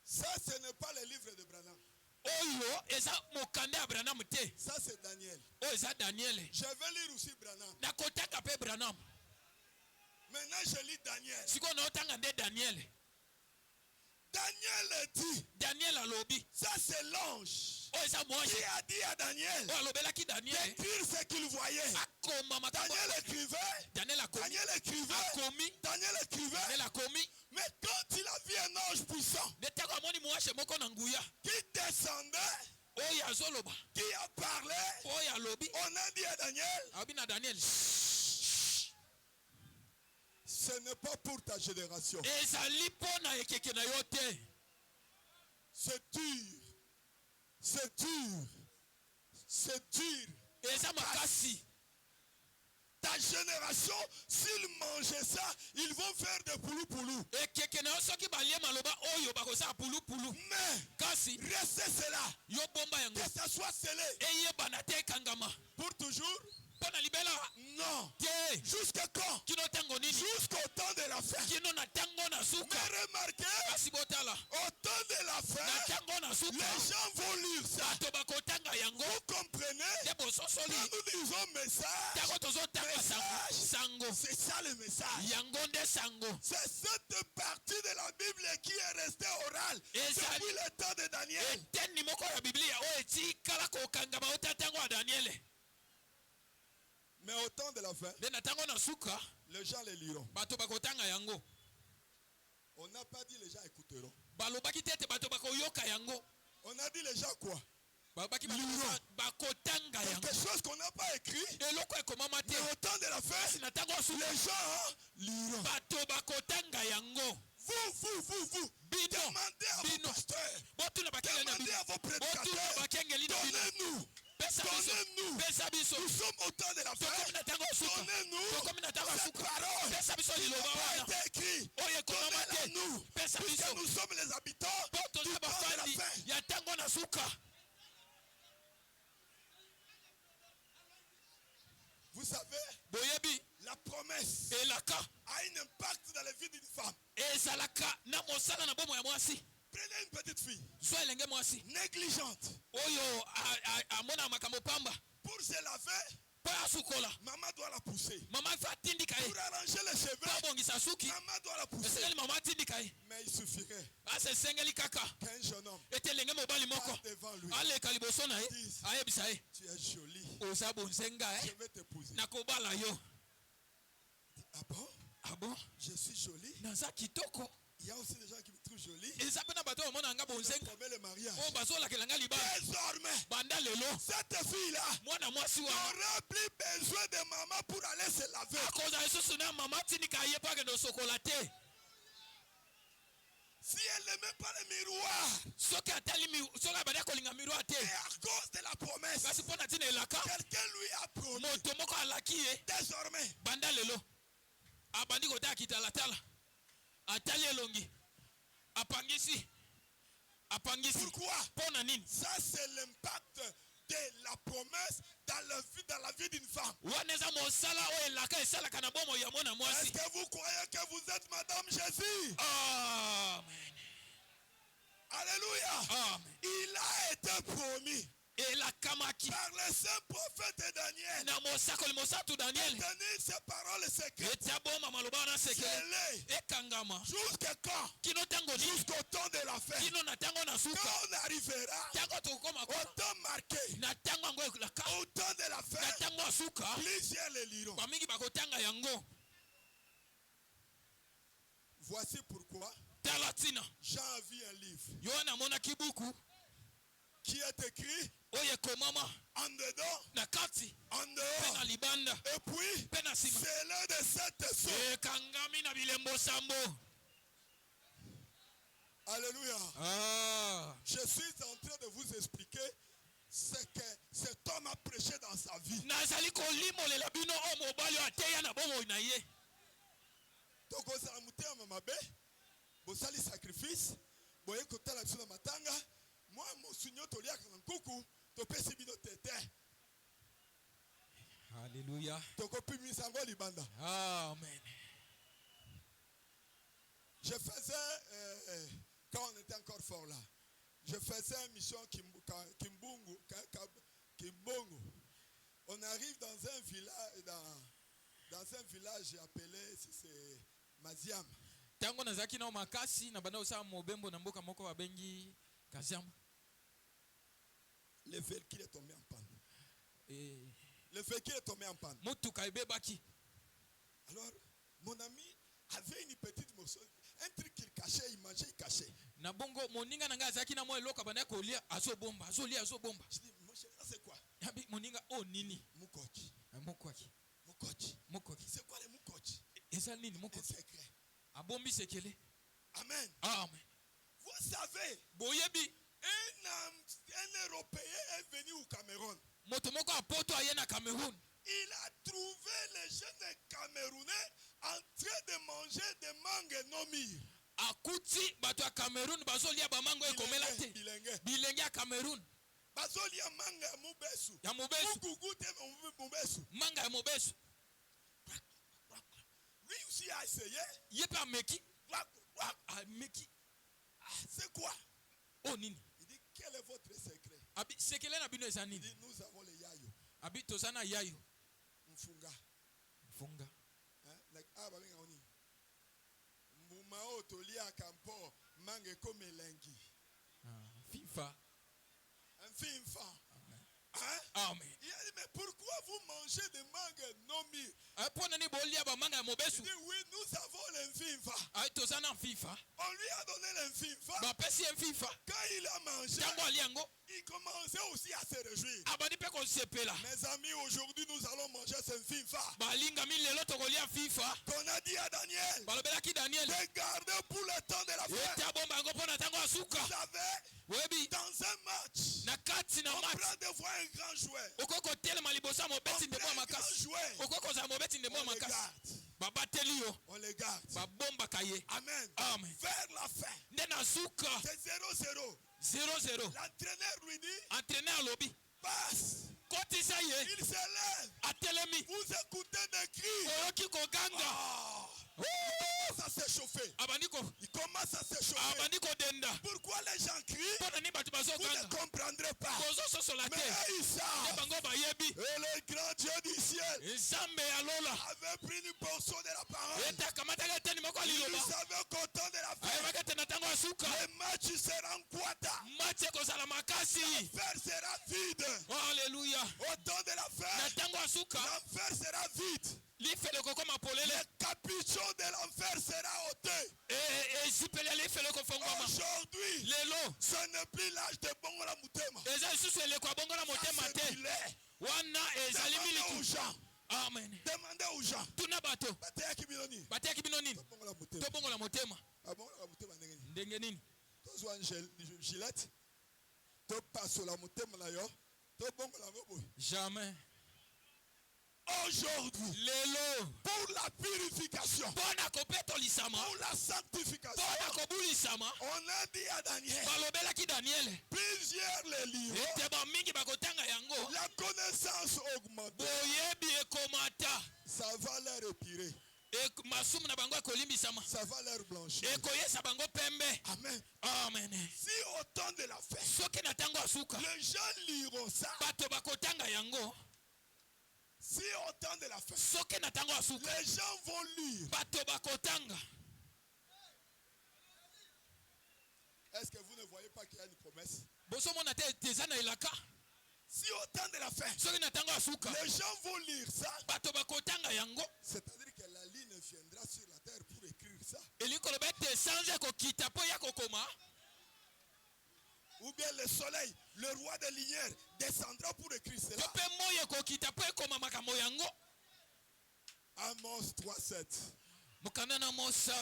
Ça, ce n'est pas le livre de Branham. Oyo eza mokande Branham te. Ça, c'est Daniel. Oh eza Daniel. Je vais lire aussi Branham. Nakotanga pe Branham. Maintenant, je lis Daniel. Siko na otanga nde Daniel. Daniel dit. Daniel alobi. Ça, c'est l'ange. Oh eza mwanji. Qui a dit à Daniel Oh alobelaki Daniel. d'écrire ce qu'il voyait. Akoma makambo. Daniel écrivait. Daniel akomi. Daniel écrivait. Akomi. Daniel écrivait. Daniel akomi. Mais quand il a vu un ange puissant Netako amoni mwashe moko na nguya. qui descendait, Oyo azoloba. qui a parlé, Oyo alobi. on a dit à Daniel, Abi na Daniel. ce n'est pas pour ta génération. Ezali pona ekeke na yo te. C'est dur. C'est dur. C'est dur. Eza makasi. Ta génération, s'ils mangeaient ça, ils vont faire des poulou-poulou. Ekeke na yo soki balie maloba oyo bakosa pulu pulu. Mais, Kasi restez cela. yo bomba yango. Que ça soit scellé. Eyebana te kangama. Pour toujours? Pona libela. Non. Te. Jusqu'à quand? Kino tango nini? Jusqu'au temps de la fin. Kino na tango na suka. Mais remarquez, Kasi botala. au temps de la Na fin, tango na les suka. gens vont lire ça. Bato bakotanga yango. Vous comprenez? De bososoli. Quand nous disons message, Tango tozotanga sango. Message. Sango. c'est ça le message. Yango nde sango. C'est cette partie de la Bible qui est restée orale Et ça- depuis le temps de Daniel. Eteni moko ya Biblia oyo etikala kokangama ota tango ya Daniel. Mais au temps de la fin, Nde na tango na suka. les gens les liront. Bato bakotanga yango. On n'a pas dit les gens écouteront. Balobaki te ete bato bakoyoka yango. On a dit les gens quoi? Balobaki Liro. bakotanga yango. Quelque chose qu'on n'a pas écrit. Eloko ekomama te. Mais au temps de la Kasi fin, na tango ya suka. les gens liront. Bato bakotanga yango. Vous, Bino. demandez à vos Bino. pasteurs, Botuna bakengeli na demandez à bino. vos Botuna prédicateurs, bakengeli na bino. donnez-nous. Pesa biso. Donnez-nous. Pesa biso. Nous sommes au temps de la Tokomi na fin. tango ya suka. Donnez-nous Tokomi na tango ya cette suka. parole Pesa biso qui n'a liloba pas wana. été écrite. Oyo ekomama Donnez-la te. nous. Pesa Puisque biso. nous sommes les habitants Po du toza temps de la bafandi fin. ya tango na suka. Vous savez, Boyebi la promesse elaka a un impact dans la vie d'une femme. ezalaka na mosala na bomo ya mwasi. Prenez une petite fille Zwa elenge mwasi négligente. oyo amona makambo pamba Pour se laver, mpo asukola. maman doit la pousser. Mama fe atindika ye Pour arranger les mpo cheveux, abongisa suki. maman doit la pousser. Esengeli mama atindika ye. Mais il suffirait Asa esengeli kaka qu'un jeune homme ete elenge mobali moko passe devant lui. aleka liboso na ye ayebisa ye Tu es jolie. oza bonzenga Je vais t'épouser. nakobala yo. Ah bon? Ah bon? Je suis jolie. Naza kitoko. Il y a aussi des gens qui me trouvent jolie. eza mpe na bato bamona nga Je bonzenga promets le mariage. oyo bazolakela nga libala. Désormais, Banda lelo cette fille-là mwana mwasi wana n'aura plus besoin de maman pour aller se laver. akozala lisusu na mama atindika ye mpo akende osokola te. Si elle n'aimait pas le miroir, Soki soki abandi kolinga miroir te et à cause de la promesse, kasi mpo na ntina elaka quelqu'un lui a promis. moto moko alaki ye Désormais, banda lelo abandi kotala kitalatala atali elongi apangisi pourquoi? mpo na nini? Ça, c'est l'impact de la promesse dans la vie d'une femme. wana eza mosala oyo elaka esalaka na bomo ya mwana Est-ce mwasi. que vous croyez que vous êtes Madame Jésus? Amen. Alléluia. Amen. Il a été promis elakamaki par le saint prophète Daniel. na mosakoli mosatu Daniel Tenir ces paroles secrètes. eti aboma maloba wana sekele Scellées. ekangama Jusqu'à quand? kino ntango nini? Jusqu'au temps de la fin. Kino na ntango na suka Quand on arrivera ntango tokokoma au kuna temps marqué, na ntango yango elaka au temps de la na fin, ntango ya suka plusieurs le liront. bamingi bakotanga yango. Voici pourquoi Tala tina Jean a vu un livre. yo wana amonaki buku qui est écrit oye komama en dedans, na kati en pe dehors. na libanda Et puis, pe na sima c'est l'un de sept sceaux. ekangami na bilembo sambo. Alléluia. Ah. Je suis en train de vous expliquer ce que cet homme a prêché dans sa vie. nazali kolimolela bino o mobali oyo ateya na bomoi na ye. Tokozala motema mabe, bosali sacrifice, boye kotala biso na matanga, moi mosunyo toliaka na nkuku, topesi bino tete. Alléluia. Tokopimisa ngo libanda. Amen. Je faisais, quand on était encore fort là, je faisais une mission Kimbongo. On arrive dans un village, dans un village appelé Maziam. Tango nazaki na makasi na banda osala mobembo na mboka moko babengi Kaziam. Le véhicule est tombé en panne. Et Le véhicule est tombé en panne. mutuka ebebaki. Alors, mon ami avait une petite morceau, un truc qu'il cachait, il mangeait, il cachait. Na bongo moninga nanga azaki na mo eloko banda kolia azobomba azolia azobomba. Je dis, mon cher, ça c'est quoi? Yabi moninga o nini? Mukochi. Mokwaki. Mukochi. Mokwaki. C'est quoi les mukochi? Eza nini Un mokwaki? secret. Abombi sekele. Amen. Amen. Vous savez, Boyebi un Européen est venu au Cameroun. moto moko apoto aye na Cameroun. Il a trouvé les jeunes Camerounais en train de manger des mangues non mûres. Akuti bato ya Cameroun bazolia ba mango ekomela te. Bilenge ya Cameroun. Bazolia manga ya mubesu. Ya mobesu. Ukugu te mubesu. Manga ya mobesu. Lui aussi a essayé. Yepe ameki. Ameki. C'est quoi? Oh nini? Il dit, quel est votre secret? Abi sekele na bino eza Il nini? dit, nous avons les yayo. Abi tozana yayo. Mfunga. Funga. Like, babenga oni. Mumao tolia kampo mange comme lengi. FIFA. Un film fan. Amen. Amen. Il a dit, mais pourquoi vous mangez des mangues non mûres? Pona ni bolia ba manga ya Il mobesu. dit, oui, nous avons les FIFA. Ay tozana FIFA. On lui a donné les FIFA. Ba pesi en FIFA. Quand il a mangé, Tango aliango. il commençait aussi à se réjouir. Abadi pe ko sepela. Mes amis, aujourd'hui, nous allons manger ce FIFA. Ba linga mi lelo tokolia FIFA. Qu'on a dit à Daniel, Balobelaki Daniel. de garder pour le temps de la fête. Eta bomba ngo pona tango asuka. Vous savez, Webi dans un match, na kati na on match. prend des fois un grand joueur. Okoko telema libosa mobeti On ndebo prend un grand makasi. joueur. Okoko za mobeti ndebo On les makasi. garde. Babateli yo. On les garde. Ba bomba kaye. Amen. Amen. Vers la fin, Ndena suka c'est 0-0. 0-0. L'entraîneur lui dit, Entraîneur lobby. passe. Kotisa ye. Il se lève. Atelemi. Vous écoutez des cris. Oyoki koganga. Ah, Woo! ça s'est chauffé. Abaniko. Il commence à s'échauffer. Abaniko denda. Pourquoi les gens crient? Pona ni batu bazo Vous ne ganga. comprendrez pas. Kozo soso la Mais te. ils savent. Bango ba yebi. Et le grand Dieu du ciel Nzambe ya lola. avait pris une portion de la parole. Eta kamata ga teni moko Il liloba. savait qu'au temps de la fête, Ayebaka tena tango asuka. le match sera en quata. Match kozala makasi. L'enfer sera vide. Hallelujah. Au temps de la Na fête, tango asuka. l'enfer sera vide. Lifele kokoma polele. Le capuchon de l'enfer sera ôté. Ezipele lifele kofongoma. Aujourd'hui, Lelo. ce n'est plus l'âge de Bongola Moutema. Eza lisusu eleko ya bongo na motema C'est te. qu'il est. Wana ezali Demandez aux miliku. gens. Amen. Demandez aux gens. Tuna bato. Bateyaki biloni. Bateki bino nini? Bongola Moutema. Tobongola motema. Ah, Bongola Moutema ndenge nini? Ndenge nini? Tozwa Gillette. Topasola motema na yo. Tobongola ngo boye. Jamais. Aujourd'hui, Lelo. pour la purification, Pona kopetolisama. pour la sanctification, Pona kobulisama. on a dit à Daniel, Balobelaki Daniel. plusieurs les livres, Ete ba mingi bakotanga yango. la connaissance augmente, Boyebi ekomata. ça va les retirer, Masumu na bango ekolimbisama. ça va les blanchir. Ekoyesa bango pembe. Amen. Amen. Si au temps de la fête, Soki na tango asuka. les gens liront ça, Bato bakotanga yango. si au temps de la fête, Soki na tango asuka. les gens vont lire, Bato bakotanga. est-ce que vous ne voyez pas qu'il y a une promesse? Bosomona te teza na elaka. Si au temps de la fête, Soki na tango asuka. les gens vont lire ça, Bato bakotanga yango. c'est-à-dire que la ligne viendra sur la terre pour écrire ça. Elikolo bete sanze kokita po ya kokoma. ou bien le soleil, le roi des lumières, descendra pour écrire cela. Tope moye kokita po ekoma makambo yango. Amos 3:7. Mukanana mosa.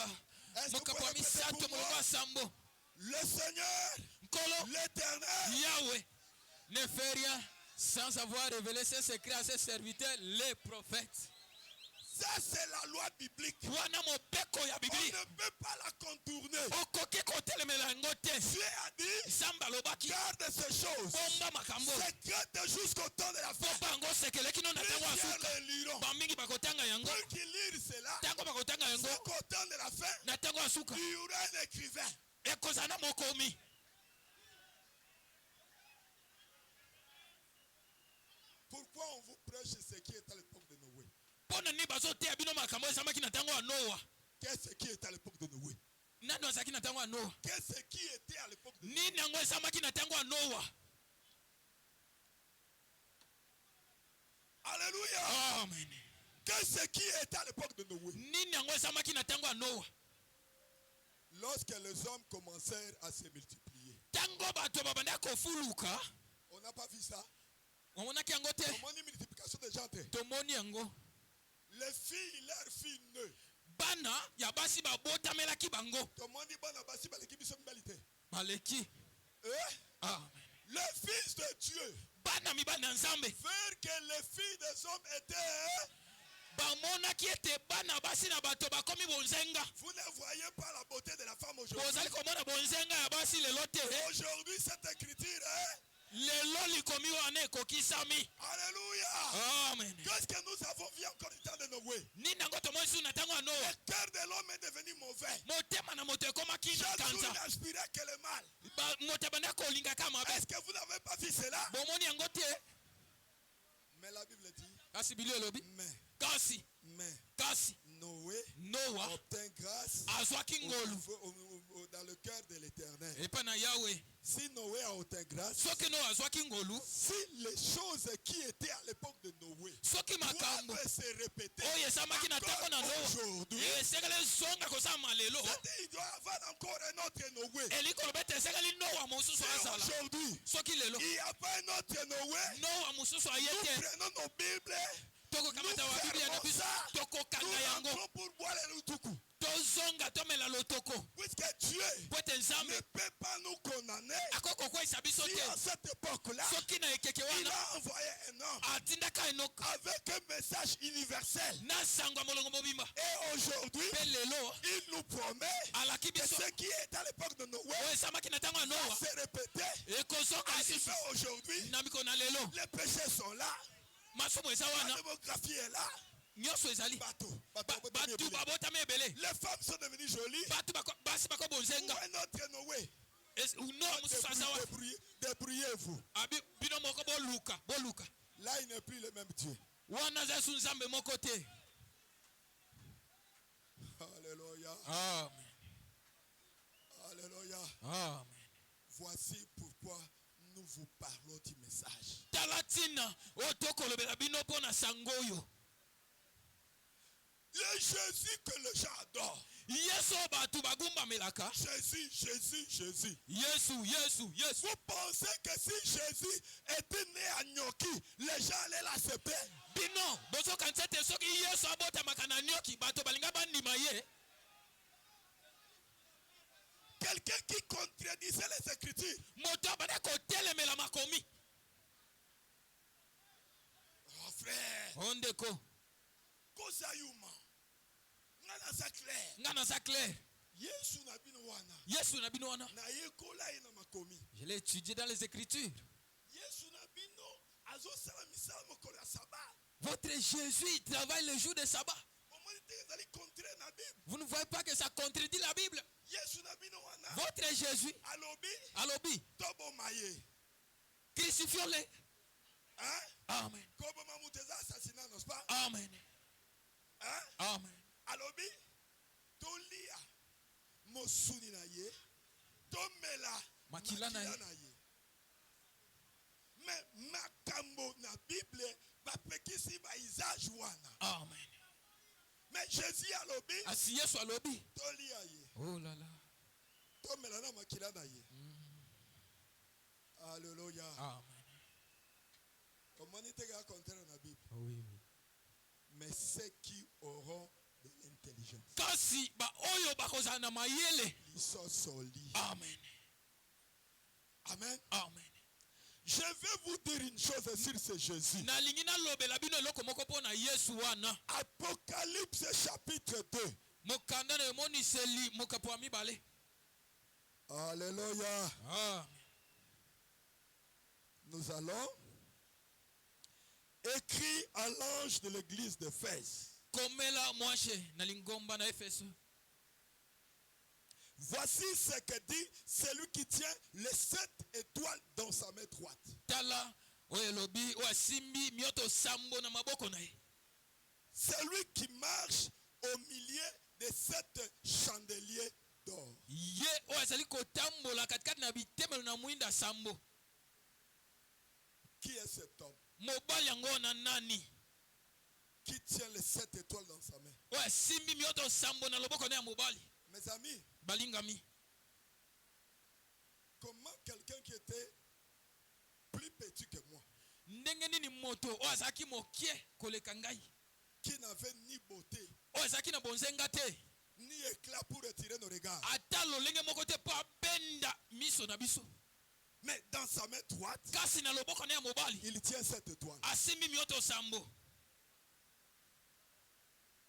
Est-ce que vous pouvez Mukapwa répéter misato pour mulungu moi? asambo. Le Seigneur, Nkolo l'Éternel, Yahweh ne fait rien sans avoir révélé ses secrets à ses serviteurs, les prophètes. ça c'est la loi biblique. Wana mopeko ya On Bibli. ne peut pas la contourner. Okoki kotelemela yango te. Dieu a dit, Nzambe alobaki garde ces choses bomba makambo. secrètes jusqu'au temps de la fin. Po bango sekeleki no na ntango ya Plusieurs suka. le liront. Bamingi bakotanga yango. Ceux qui lisent cela, Ntango bakotanga yango c'est qu'au temps de la fin, na ntango ya suka. il y aura un écrivain. Ekozala na mokomi. Pourquoi on vous prêche ce qui est à l'époque de Noé? Pona ni bazoteya bino makambo ezamaki na ntango ya Noa. Qu'est-ce qui est à l'époque de Noé? Nani azalaki na ntango ya Noa? Qu'est-ce qui était à l'époque de Noé? Nini yango ezamaki na ntango ya Noa? Alléluia. Amen. Qu'est-ce qui était à l'époque de Noé? Nini yango ezamaki na ntango ya Noa? Lorsque les hommes commencèrent à se multiplier. Ntango bato babanda kofuluka, On n'a pas vu ça. omonaki yango te. Comment une multiplication des gens? Tomoni yango. Les filles, leurs filles ne. Bana ya basi babotamelaki bango. Comment dit bon abasi baleki biso mibalité? Maleki. Amen. Les fils de Dieu Bana mibana nzambe. veulent que les filles des hommes étaient. Bamonaki ete bana basi na bato bakomi bonzenga. Vous ne voyez pas la beauté de la femme aujourd'hui. Bozali komona bonzenga ya basi lelo te. Aujourd'hui, cette écriture est. Lelo likomi wana ekokisami. Alléluia. Amen. Qu'est-ce que nous avons vu encore du temps de Noé? Nini yango tomoni su na ntango ya Noa? Le cœur de l'homme est devenu mauvais. Motema na moto ekomaki na Chaque jour, il kanza. n'aspirait que le mal. Moto abanda kolingaka mabe. Est-ce que vous n'avez pas vu cela? Bomoni yango te. Mais la Bible dit, Kasi Biblia elobi. mais Kasi Noé Noa obtint grâce azwaki ngolu dans le cœur de l'Éternel. epa na Yahweh. Si Noé a obtint grâce, Soki Noa azwaki ngolu, si les choses qui étaient à l'époque de Noé soki makambo doivent se répéter oyo esamaki na ntango na encore Noa aujourd'hui, esekeli ezonga kosalama lelo, il doit y avoir encore un autre Noé. eli koloba ete esekeli Noa mosusu Et azala. aujourd'hui, Soki lelo il n'y a pas un autre Noé. Noa mosusu aye Nous te, prenons nos Bibles, tokokamata wa Biblia na biso, nous tokokanga yango, entrons pour boire le lutuku. tozonga tomela lotoko. Puisque Dieu Po ete ne Nzambe peut pas nous condamner. akoki kokweyisa biso Si à te. cette époque-là, Soki na ekeke il wana a envoyé un homme atindaka Enoka avec un message universel. na sango ya molongo mobimba. Et aujourd'hui, Mpe lelo il nous promet alaki que biso ce qui est à l'époque de Noé oyo esamaki na ntango ya va Noa se répéter. ekozonga lisusu Arrivé aujourd'hui, na mikolo na lelo. les péchés sont là, Masumu eza la wana démographie est là. nyonso ezali. Bateau, Batu babotami ebele. les femmes sont devenues jolies. Basi bako Ou bonzenga. un autre Noé. Noa mosusu aza wana. Débrouillez-vous. Bino moko boluka. Là, il n'est plus le même Dieu. Wana aza su Nzambe moko te. Alléluia. Amen. Alléluia. Amen. Voici pourquoi nous vous parlons du message. Tala tina oyo tokolobela bino mpo na sango oyo. Le Jésus que les gens adorent. Yesu oyo bato bagumbamelaka. Jésus. Yesu. Vous pensez que si Jésus était né à Nyoki, les gens allaient l'accepter? Bino bozokanisa ete soki Yesu abotamaka na nyoki bato balinga bandima ye. Quelqu'un qui contredisait les Écritures. Moto abanda kotelemela makomi. Oh frère. Ondeko. Kozayuma. Ngana sa clair. Nga naza clair. Yesu na bino wana. Yesu na bino wana. Na yekola ina makomi. Je l'ai étudié dans les Écritures. Yesu na bino azo sala misala mokolo ya sabat. Votre Jésus, il travaille le jour de sabbat. Omoni te ezali contraire na Bible. Vous ne voyez pas que ça contredit la Bible. Yesu na bino wana. Votre Jésus, Alobi alobi, tobomaye. crucifions-le. Hein? Amen. Koboma muteza assassinat, n'est-ce pas? Amen. Hein? Amen. Alobi tolia mosuni na ye tomela Makila na ye. mais makambo na Bible bapekisi baisage wana. Amen. Mais Jésus alobi Asi Yesu alobi. tolia ye Oh là là. tomela na makila na ye. Alléluia. Amen. Comment n'était pas contraire dans la Bible? Oui, oui. Mais ceux qui auront de l'intelligence, Kasi ba oyo bakozala na mayele. ils sont solides. Amen. Amen. Amen. Je vais vous dire une chose sur ce Jésus. Na lingi na lobela bino eloko moko pona Yesu wana. Apocalypse chapitre 2. Mokanda na emoniseli mokapo mibale. Alléluia. Ah. Nous allons écrire à l'ange de l'église d'Éphèse. Komela mwashe na lingomba na Efeso. Voici ce que dit celui qui tient les 7 étoiles dans sa main droite. Tala oyo lobi o simbi mioto sambo na maboko na ye. Celui qui marche au milieu des 7 chandeliers d'or. Ye o azali kotambola katikati na bitemelo na mwinda sambo. Qui est cet homme Mobali yango na nani? qui tient les 7 étoiles dans sa main? O simbi mioto sambo na loboko na ya mobali. Mes amis, Balingami. comment quelqu'un qui était plus petit que moi, Ndenge nini moto o azaki mokie koleka ngai. qui n'avait ni beauté, O azaki na bonzenga te. ni éclat pour retirer nos regards, Ata lolenge moko te po abenda miso na biso. mais dans sa main droite, Kasi na loboko na ya mobali. il tient 7 étoiles. Asimbi mioto sambo.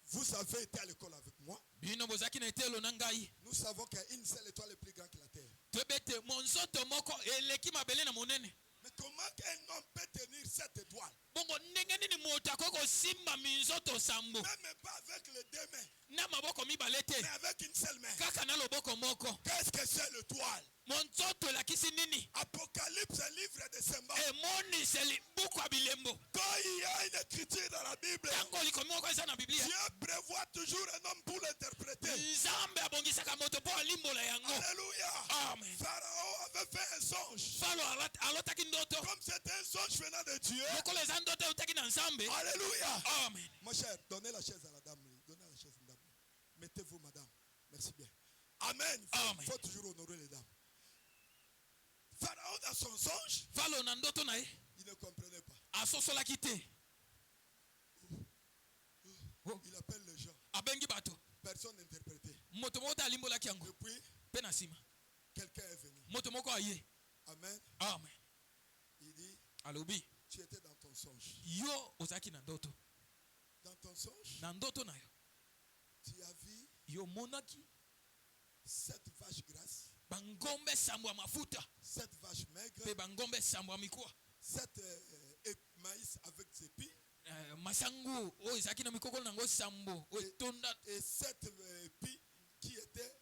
Vous avez été à l'école avec moi. Bino bozaki na etelo na ngai. Nous savons qu'une seule étoile est plus grande que la terre. Tebete monzoto moko eleki mabele na monene. Mais comment un homme peut tenir 7 étoiles? Bongo ndenge nini moto akoko simba minzoto sambo. Même pas avec les 2 mains, Na maboko mibale te. mais avec une seule main. Kaka na loboko moko. Qu'est-ce que c'est l'étoile? Monzoto elakisi nini? Apocalypse, un livre de symboles. Emoniseli buku ya bilembo. Quand il y a une écriture dans la Bible, Tango likomi moko eza na Biblia. Dieu prévoit toujours un homme pour l'interpréter. Nzambe abongisaka moto po alimbola yango. Alléluia. Amen. Pharaon avait fait un songe. Falo alotaki ndoto. Comme c'était un songe venant de Dieu. Lokolo eza ndoto eutaki na Nzambe. Alléluia. Amen. Mon cher, donnez la chaise à la dame. Donnez la chaise à la dame. Mettez-vous, madame. Merci bien. Amen. Il faut toujours honorer les dames. Pharaon, dans son songe, Falo na ndoto na ye. il ne comprenait pas. Asosolaki te. Il appelle les gens. Abengi bato. Personne n'interprétait. Moto moko te alimbolaki yango. Et puis, Pe na nsima. quelqu'un est venu. Moto moko aye. Amen. Amen. Il dit, Alobi. tu étais dans ton songe. Yo ozaki na ndoto. Dans ton songe, Na ndoto na yo. tu as vu Yo monaki 7 vaches grasses, bangombe sambo ya mafuta. 7 vaches maigres, Pe bangombe sambo ya mikuwa. 7 maïs avec ses épis Masangu oyo ezalaki na mikokolo nango sambo oyo etonda. et 7 épis qui étaient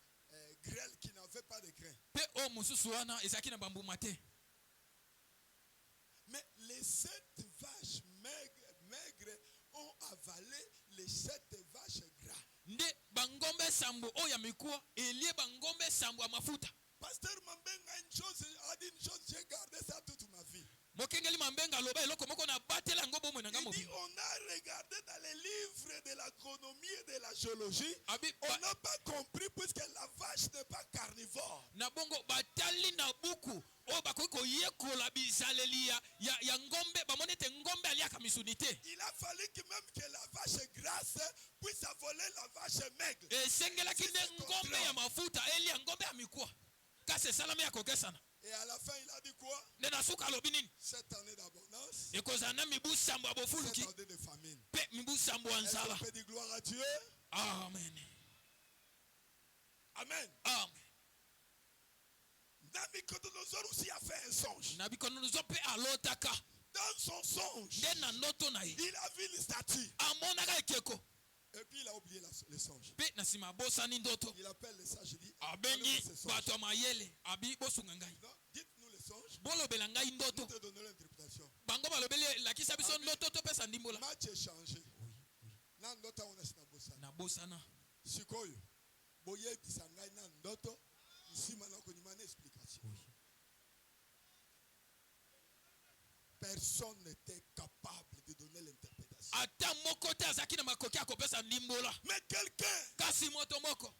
grêles, qui n'avaient pas de grains. Pe oyo mosusu wana ezalaki na bambuma te. Mais les 7 vaches maigres ont avalé les 7 vaches gras. Nde bangombe sambo oyo ya mikuwa elie bangombe sambo ya mafuta. Pasteur Mambenga a dit une chose, j'ai gardé ça toute ma vie. Mokengeli Mambenga aloba eloko moko na batela yango bomoi na nga Il dit, mobili. on a regardé dans les livres de l'agronomie et de la géologie, Abi on n'a pas compris puisque la vache n'est pas carnivore. na bongo batali na buku oyo bakoki koyekola bizaleli ya ngombe bamoni ete ngombe aliaka misuni te. Il a fallu que même que la vache grasse puisse voler la vache maigre. Esengelaki nde ngombe ya mafuta elia ngombe ya mikuwa. Kasi esalami ya kokesana. Et à la fin, il a dit quoi? Nde na suka alobi nini? 7 années d'abondance, Ekozala na mibu sambo ya 7 bofuluki années de famine. pe mibu sambo ya Est-ce nzala. qu'on peut dire gloire à Dieu? Amen. Amen. Amen. Nabucodonosor aussi a fait un songe. Nabucodonosor pe alotaka. Dans son songe, Nde na ndoto na ye. il a vu une statue. Amonaka ekeko. Et puis il a oublié le songe. Pe na nsima abosani ndoto. Il appelle les sages, il dit, Abengi donnez-moi ce songe. bato ya mayele. Abi bosunga ngai. Non, dites-nous le songe, Bolobela ngai nous ndoto. te donnons l'interprétation. Bango balobeli lakisa biso ndoto topesa ndimbola. Match est changé. Na ndoto on a bosa. Na bosana. Sikoyo. Boye bisangai na ndoto. Nsima na konima na explication. Personne n'était capable de donner l'interprétation. Ata moko te azaki na makoki akopesa ndimbola. Mais quelqu'un Kasi moto moko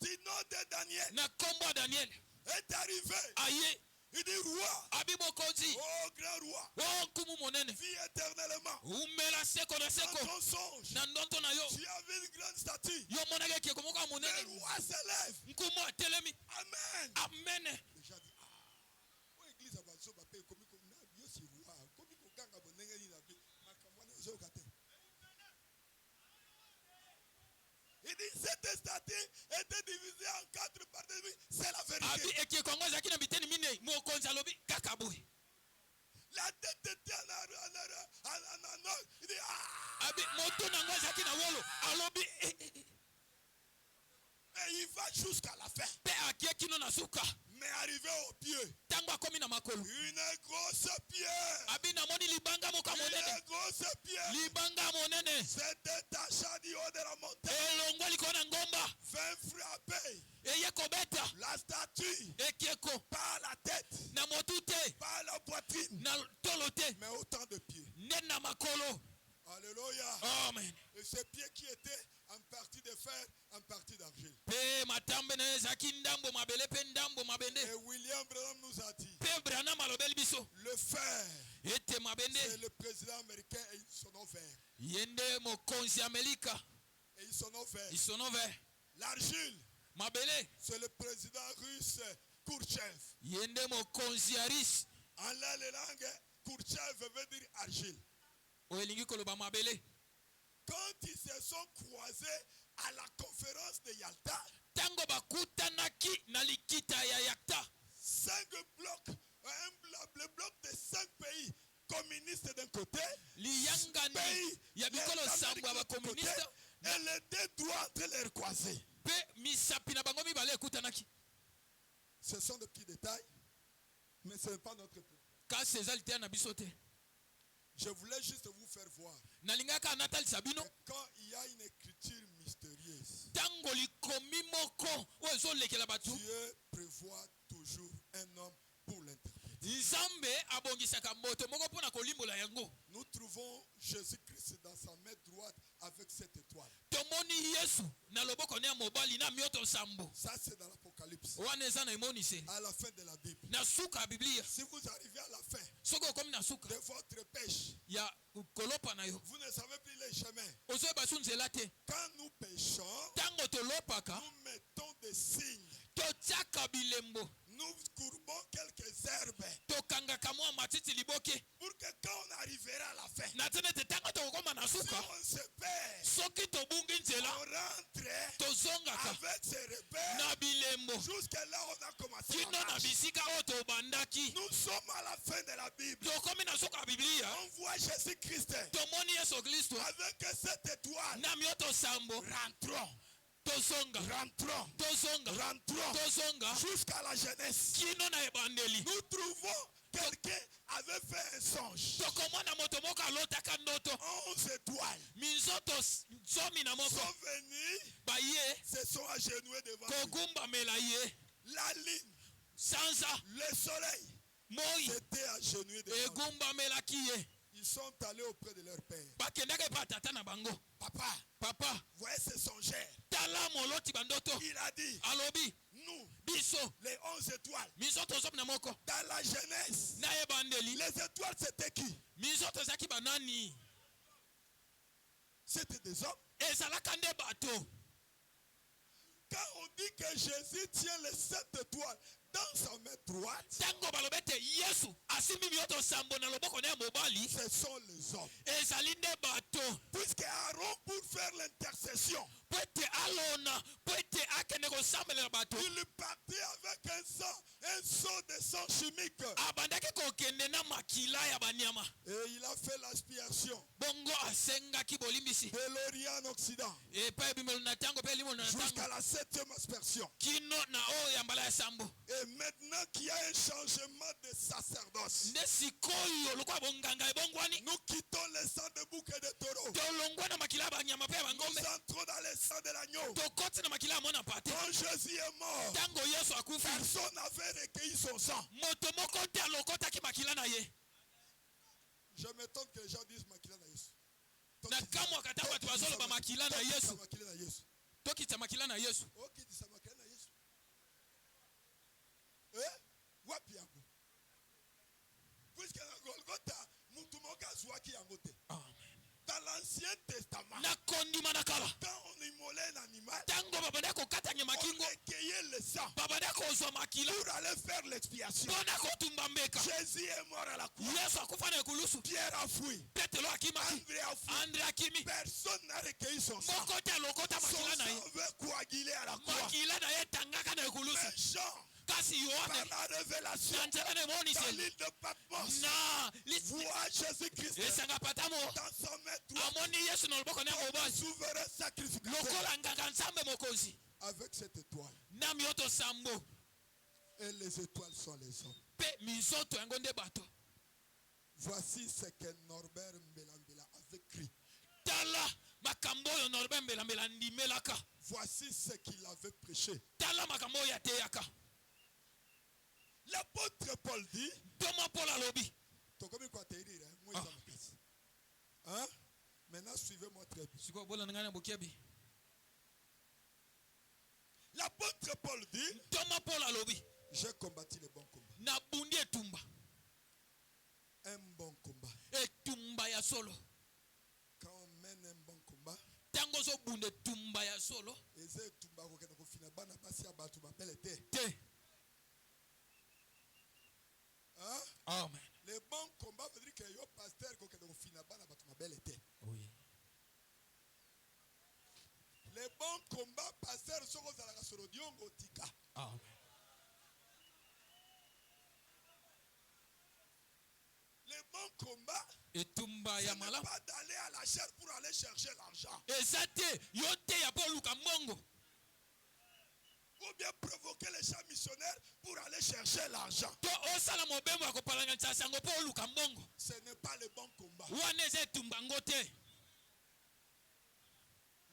du nom de Daniel na kombo ya Daniel est arrivé. aye Il dit roi. Abi mokonzi. Oh grand roi. Oh nkumu monene. Vis éternellement. Umela seko na Dans seko. ton songe. Na ndoto na yo. Tu avais une grande statue. Yo monake ke komoka Le monene. roi s'élève. Nkumu atelemi. Amen. Amen. Les gens disent, ah, l'église a besoin de payer comme yo si roi, comme il faut ganga bonenga ni na bi, makamwana zo kate. Il dit cette statue était divisée en 4 parties. C'est la Abi vérité. eki kongo zaki na biteni mine mokonzi alobi kakaboy. La tête était en or. Il dit ah. Abi moto na ngo zaki na wolo alobi Et il va jusqu'à la fin. pe akie kino na suka. Mais arrivé au pied, Tango akomi na makolo. une grosse pierre. Abi na moni libanga moka monene. Une grosse pierre. Libanga monene. Se détacha du haut de la montagne. Elongwa liko na ngomba. Vint frapper Eye kobeta. la statue Ekieko. par la tête, Na motu te. par la poitrine, Na tolo te. mais autant de pieds. Ne na makolo. Alléluia. Amen. Et ces pieds qui étaient en partie de fer, en partie d'argile. Pe matambe na zaki ndambo mabele pe ndambo mabende. Et William Branham nous a dit, Pe Branham alobeli biso. le fer, Ete c'est mabende. le président américain et son nom vert. Yende mokonzi Amerika. Et ils sont vert. Isono ve. L'argile, Mabele. c'est le président russe Khrouchtchev. Yende mokonzi Aris. En la langue, Khrouchtchev veut dire argile. Oelingi koloba mabele. Quand ils se sont croisés à la conférence de Yalta, Tango bakutanaki na likita ya yakta. 5 blocs, le bloc de 5 pays communistes d'un côté, Liyangani ya bikolo sambo aba communiste. et les deux doigts entre les croisés. Pe misapi na bango mibale ekutanaki. Ce sont de petits détails, mais ce n'est pas notre point. Kasi ezali te na biso te. Je voulais juste vous faire voir Nalingaka anatalisa bino. que quand il y a une écriture mystérieuse, Tango likomi moko oyo ezolekela bato. Dieu prévoit toujours un homme pour l'interpréter. Nzambe abongisaka moto moko mpona kolimbola yango. Nous trouvons Jésus-Christ dans sa main droite avec cette étoile. Tomoni Yesu na loboko ne ya mobali na mioto sambo. Ça, c'est dans l'Apocalypse, Wana eza na emonise. à la fin de la Bible. Na suka ya Biblia. Si vous arrivez à la fin Soki okomi na suka de votre pêche, ya kolopa na yo. vous ne savez plus les chemins. Ozoyeba su nzela te. Quand nous pêchons, Tango tolopaka. nous mettons des signes. Totiaka bilembo. Nous courbons quelques herbes Tokangaka mwa matiti liboke. pour que quand on arrivera à la fin, Na tene te tango tokokoma na si suka. on se perd, Soki tobungi on nzela. rentre Tozongaka avec ses repères na bilembo. jusqu'à là où on a commencé. Kino la na marche. bisika oyo tobandaki. Nous sommes à la fin de la Bible. Tokomi na suka ya Biblia. On voit Jésus-Christ Tomoni Yesu Kristo avec cette étoile. na mioto sambo. Rentrons, Tozonga. rentrons, Tozonga. rentrons Tozonga. jusqu'à la jeunesse. Kino na ebandeli. Nous trouvons quelqu'un avait fait un songe. Tokomona moto moko alotaka ndoto. 11 étoiles Minzoto zomi na moko. sont venus, Baye se sont agenouillés devant lui. kogumbamela ye. La ligne, Sanza le soleil, moi s'était agenouillé devant lui. egumbamelaki ye. Ils sont allés auprès de leur père. Bakendaka epa tata na bango. Papa, Papa voyez ce songeur. tala moloti bandoto. Il a dit, Alobi nous, biso les 11 étoiles, minzoto zomi na moko. dans la jeunesse, Na ebandeli. les étoiles c'était qui? Minzoto ezalaki banani. C'était des hommes. Ezalaka nde bato. Quand on dit que Jésus tient les 7 étoiles dans sa main droite, Tango balobete Yesu asimbi mioto sambo na loboko na ya mobali. ce sont les hommes. Ezali nde bato. Puisque Aaron, pour faire l'intercession, Po ete alona. Po ete akende kosambelela bato. il partait avec un seau de sang chimique. Abandaki kokende na makila ya banyama. Et il a fait l'expiation Bongo asengaki bolimbisi. de l'Orient en Occident Epa ebimelo na tango pe limolo na jusqu'à tango. la 7e aspersion. Kino na oyo ya mbala ya sambo. Et maintenant qu'il y a un changement de sacerdoce, Nde sikoyo lokwa bonganga ebongwani. nous quittons le sang de bouc et de taureau. Tolongwa na makila ya banyama pe ya Nous bangombe. entrons dans le sang de l'agneau. Tokoti na makila ya mwana pate. Quand Jésus est mort, Tango Yesu akufi. personne n'avait recueilli son sang. Moto moko te alokotaki makila na ye. Je m'étonne que les gens disent makila na Yesu. Na kamwa kata bato bazoloba makila na Yesu. Makila na Yesu. Tokita makila na Yesu. Ok, dis ça makila na Yesu. Eh? Wapi yango? Testament, na kondima na kala quand on immolait un animal, tango babanda kokata nyama on kingo recueillait le sang babanda kozwa makila pour aller faire l'expiation. mpona kotumba mbeka. Jésus est mort à la croix. Yesu akufa na ekulusu, Pierre a fui. petelo akimaki, André a fui. andre akimi, Personne n'a recueilli son sang. moko te alokota Son makila na ye, sang veut coaguler à la croix. makila na ye etangaka na ekulusu. Mais Jean, Kasi par yohane la révélation, na nzela na dans emoniseli l'île de Patmos, na voit Jésus-Christ esanga patamo dans son main droite, amoni Yesu na loboko na comme mobali souverain sacrificateur. lokola nganga nzambe mokonzi Avec cette étoile. na mioto sambo Et les étoiles sont les hommes. pe mizoto yango nde bato. Voici ce que Norbert Mbelambela avait écrit. Tala makambo oyo Norbert Mbelambela ndimelaka, Voici ce qu'il avait prêché. tala makambo oyo ateyaka. L'apôtre Paul dit, Toma Paul alobi Tokomi kwa te dire, moi ça me casse. Hein? Maintenant suivez-moi très bien. siko bola ngana bokebi. L'apôtre Paul dit, Toma Paul alobi j'ai combattu le bon combat. na bundi etumba, Un bon combat. etumba ya solo. Quand on mène un bon combat, Tango zo bunde etumba ya solo et c'est tout bas qu'on fina bana basi abatu bapele te. te. Hein? Amen. Le bon combat veut dire que yo pasteur ko que fina bana batu mabele te. Oui. Le bon combat pasteur soko za la solo diongo tika. Amen. Le bon combat, Etumba ce ya n'est malamu pas d'aller à la chair pour aller chercher l'argent. eza te yo te ya po luka mbongo, Ou bien provoquer les champs missionnaires pour aller chercher l'argent. to osala mobembo ya kopalanganisa sango po oluka mbongo. Ce n'est pas le bon combat. Wana eza etumba ngo te.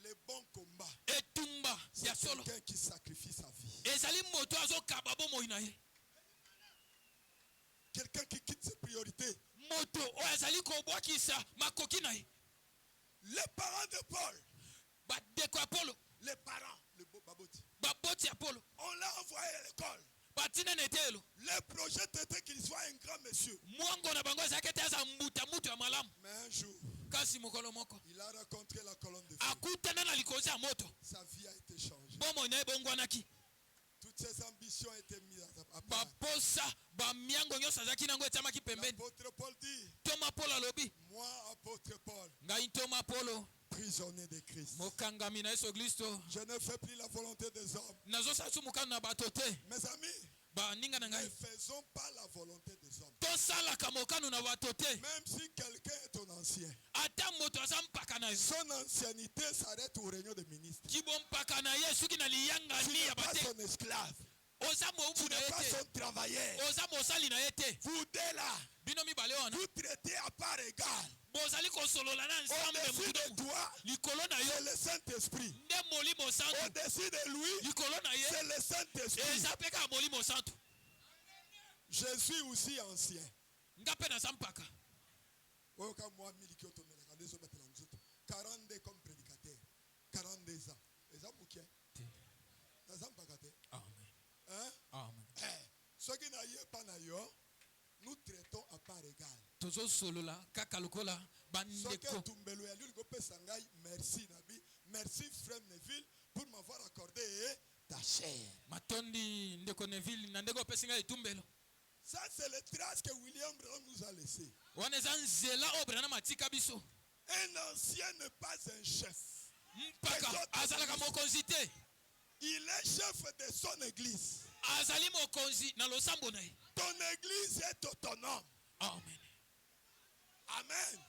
Le bon combat, Etumba c'est ya solo quelqu'un qui sacrifie sa vie. ezali moto azokaba bomoi na ye, Quelqu'un qui quitte ses priorités. moto oyo azali kobwakisa makoki na ye. Les parents de Paul, Badeko ya Polo, les parents, le baboti, baboti ya Polo, on l'a envoyé à l'école. batina na etelo. Le projet était qu'il soit un grand monsieur. Mwango na bango ezalaki ete aza mbuta mutu ya malamu. Mais un jour, Kasi mokolo moko il a rencontré la colonne de feu. akutana na likonzi ya moto, Sa vie a été changée. bomoi na ye bongwanaki. Toutes ses ambitions ont été mises à part. Baposa bamiango nyonso azalaki nango etiamaki pembeni. L'apôtre Paul dit, Toma Polo alobi moi, apôtre Paul, ngai Toma Polo, prisonnier de Christ, mokangami na Yesu Kristo, je ne fais plus la volonté des hommes. nazosala su mokano na bato te. Mes amis, Baninga na ne ngai faisons pas la volonté des hommes. tosalaka mokano na bato te. Même si quelqu'un est ton ancien, Ata moto aza mpaka na yo, son ancienneté s'arrête au réunion des ministres. kibo mpaka na ye soki na Tu liyangani n'es ya pas bate, son esclave. oza Tu moumbu na n'es ye pas te, son travailleur. oza mosali na ye te. Vous deux là, Bino mibale wana vous traitez à part égale. bozali kosolola na nzambe Au-dessus de mokudoku. toi, Likolo na c'est yo le Saint-Esprit. nde molimo santu, Au-dessus de lui, likolo na ye c'est le Saint-Esprit. eza mpe kaka molimo santu. Je suis aussi ancien. Nga mpe naza mpaka. Oyo ka mwa miliki otomelaka nde ezobatela nzoto. 42 comme prédicateur. 42 ans. Eza mokie. Naza mpaka te. Amen. Hein? Amen. Soki na ye pa na yo, nous traitons à part égale. Tozosolola kaka lokola Soki bandeko. etumbelo ya liliko pesa ngai, merci Nabi. Merci frère Neville pour m'avoir accordé ta chair. Matondi ndeko Neville na ndeko opesi ngai etumbelo. Ça c'est le trace que William Branham nous a laissé. Wana eza nzela oyo Branham atika biso. Un ancien n'est pas un chef. Mpaka azalaka mokonzi te, Il est chef de son église. azali mokonzi na losambo na ye. Ton église est autonome. Amen. Amen.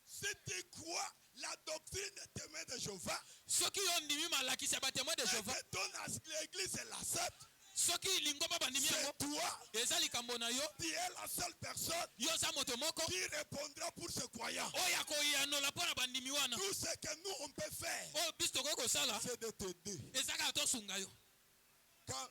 Si tu crois la doctrine des témoins de Jéhovah, Soki yo ndimi malakisi ya batémoin de et Jéhovah, que l'église l'accepte, soki lingomba bandimi yango c'est toi, eza likambo na yo, tu es la seule personne yo oza moto moko qui répondra pour ce croyant. oyo akoyanola mpo na bandimi wana. Tout ce que nous on peut faire, Oyo biso tokoki kosala c'est de t'aider. eza kaka tosunga yo. Quand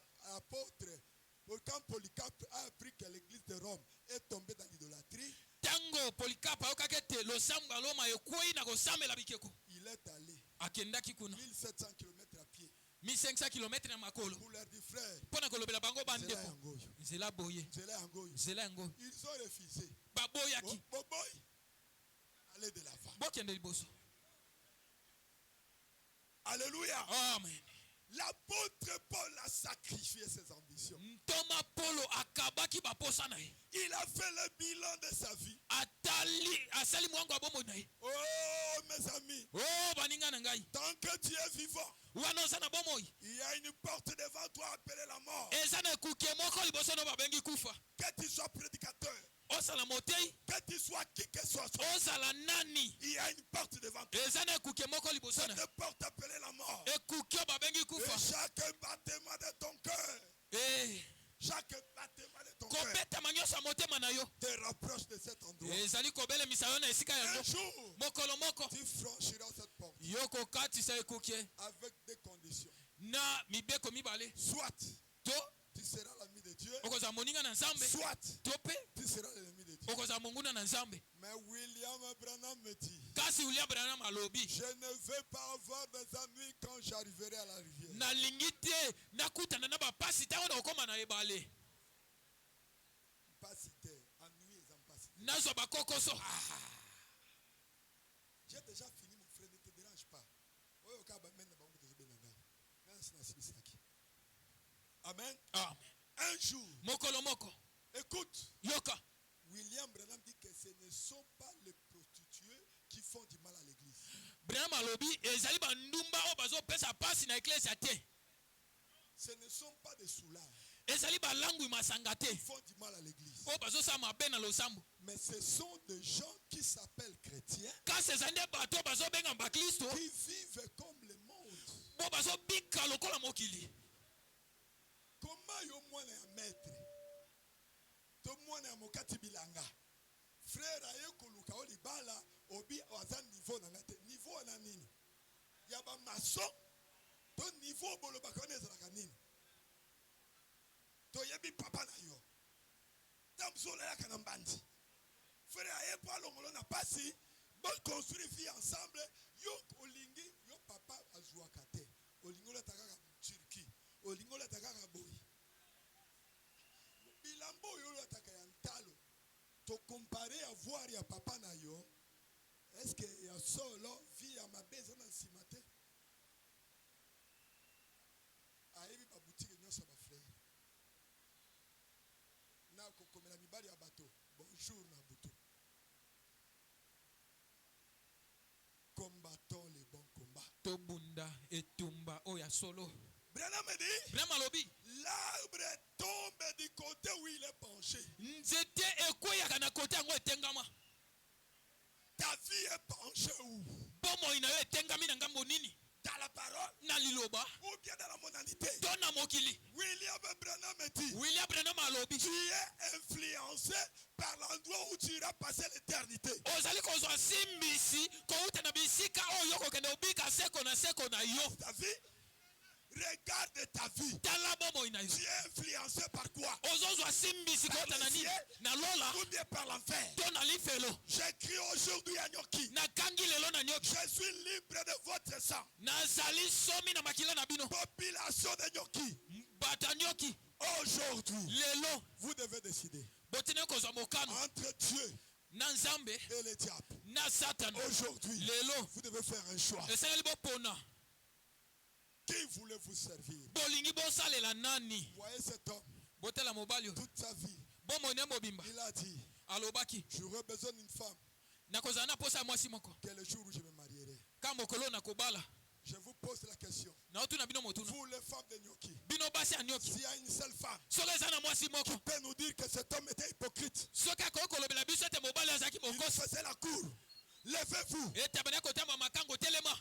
quand Polycarpe a appris que l'église de Rome est tombée dans l'idolâtrie, Tango Polycarpe ayokaki ete losambo ya Loma ekwei na kosambela bikeko, il est allé akendaki kuna 1700 km à pied 1500 km na makolo pour leur dire frère, mpo na kolobela bango Nzela bandeko yango oyo, nzela boye Nzela yango oyo. nzela yango Ils ont refusé. baboyaki. Boboy. Allez de l'avant. bokende liboso. Alléluia. Amen. L'apôtre Paul a sacrifié ses ambitions. Ntoma Polo akabaki baposa na ye. Il a fait le bilan de sa vie. Asali mwangu abomo na ye. Oh mes amis, Oh baninga na ngai. tant que tu es vivant, Wana oza na bomoi. il y a une porte devant toi appelée la mort. Eza na ekuke moko liboso no babengi kufa. Que tu sois prédicateur, Osala motei. que tu sois qui que ce soit, Ozala nani. il y a une porte devant toi. Eza na ekuke moko liboso na. Cette porte appelée la mort. Ekuke babengi Et kufa. chaque battement de ton cœur, Eh. chaque battement de ton cœur Kobeta manyoso ya motema na yo. te rapproche de cet endroit. Ezali kobele misayo na esika Un yango. jour, Mokolo moko. tu franchiras cette porte Yoko katisa ekuke. avec des conditions. Na mibeko mibale. Soit To tu seras l'ami de Dieu, okozala moninga na nzambe. soit To pe tu seras l'ennemi de Dieu. okozala monguna na nzambe. Mais William Branham me dit, Kasi William Branham alobi. je ne veux pas avoir des amis quand j'arriverai à la rivière. Nalingi te nakutana na bapasi ntango nakokoma na ebale. Pas cité, ennui et pas cité. Nazwa bakokoso. J'ai déjà fini mon frère, ne te dérange pas. Amen. Amen. Un jour, Mokolo moko. écoute, Yoka. William Branham dit que ce ne sont pas les prostituées qui font du mal à l'église. Branham alobi ezali bandumba oyo bazopesa pasi na eklesia te. Ce ne sont pas des soulards Ezali balangwi masanga te. qui font du mal à l'église. Oyo bazosala mabe na losambo. Mais ce sont des gens qui s'appellent chrétiens, Kasi ezali nde bato oyo bazobenga baklisto qui vivent comme le monde. oyo bazobika lokola mokili. Comment yo mwana ya maître to mwana ya mokati bilanga frère aye koluka o libala obi aza niveau na ngate niveau na nini ya ba maçon to niveau bolobaka na ezalaka nini to yebi papa na yo tamzola ya kana mbandi frère aye po alongolo na pasi bon construire vie ensemble yo olingi yo papa azwaka te olingi olataka Turquie olingi olataka boyi bilambo oyo olataka ya ntalo to comparer avoir ya papa na yo est-ce que ya solo vie ya mabe eza na nsima te ayebi babutike nyonso ya bafrere na kokomela mibali ya bato bonjour na butu combattons les bons combats. Tobunda etumba oya solo. Branham me dit, Branham alobi l'arbre tombe du côté où il est penché. nzete ekweyaka na kote yango etengama. Ta vie est penchée où? Bomoi na yo etengami na ngambo nini? Dans la parole Na liloba ou bien dans la mondanité? to na mokili. William Branham me dit, William Branham alobi tu es influencé par l'endroit où tu iras passer l'éternité. ozali kozwa simbisi kouta na bisika oyo kokende obika seko na yo. Ta vie, regarde ta vie. Tala bomoi na yo. Tu es influencé par quoi? Ozozwa simbisi Par kouta na le nini? ciel Na lola ou bien par l'enfer? to na lifelo. J'écris aujourd'hui à Nyoki, Nakangi lelo na nyoki. je suis libre de votre sang. Nazali somi na makila na bino. Population de Nyoki, Bata nyoki. aujourd'hui, Lelo vous devez décider botene kozwa mokano entre Dieu na nzambe et le diable. na satana. Aujourd'hui, Lelo vous devez faire un choix. esaleli bopona. Qui voulez vous servir? Bolingi bosalela nani? Voyez cet homme, Botela mobali toute sa vie, bomoi ne mobimba il a dit, alobaki j'aurais besoin d'une femme nakozala na posa ya mwasi moko que le jour où je me marierai. ka mokolo nakobala. Je vous pose la question. Naotuna bino motuna Vous les femmes de Nyoki, bino basi ya nyoki s'il y a une seule femme soki eza na mwasi moko qui peut nous dire que cet homme était hypocrite, soki akoki kolobela biso ete mobali azalaki il nous mokosi faisait la cour. Levez-vous. ete abandaki kotamba makango telema.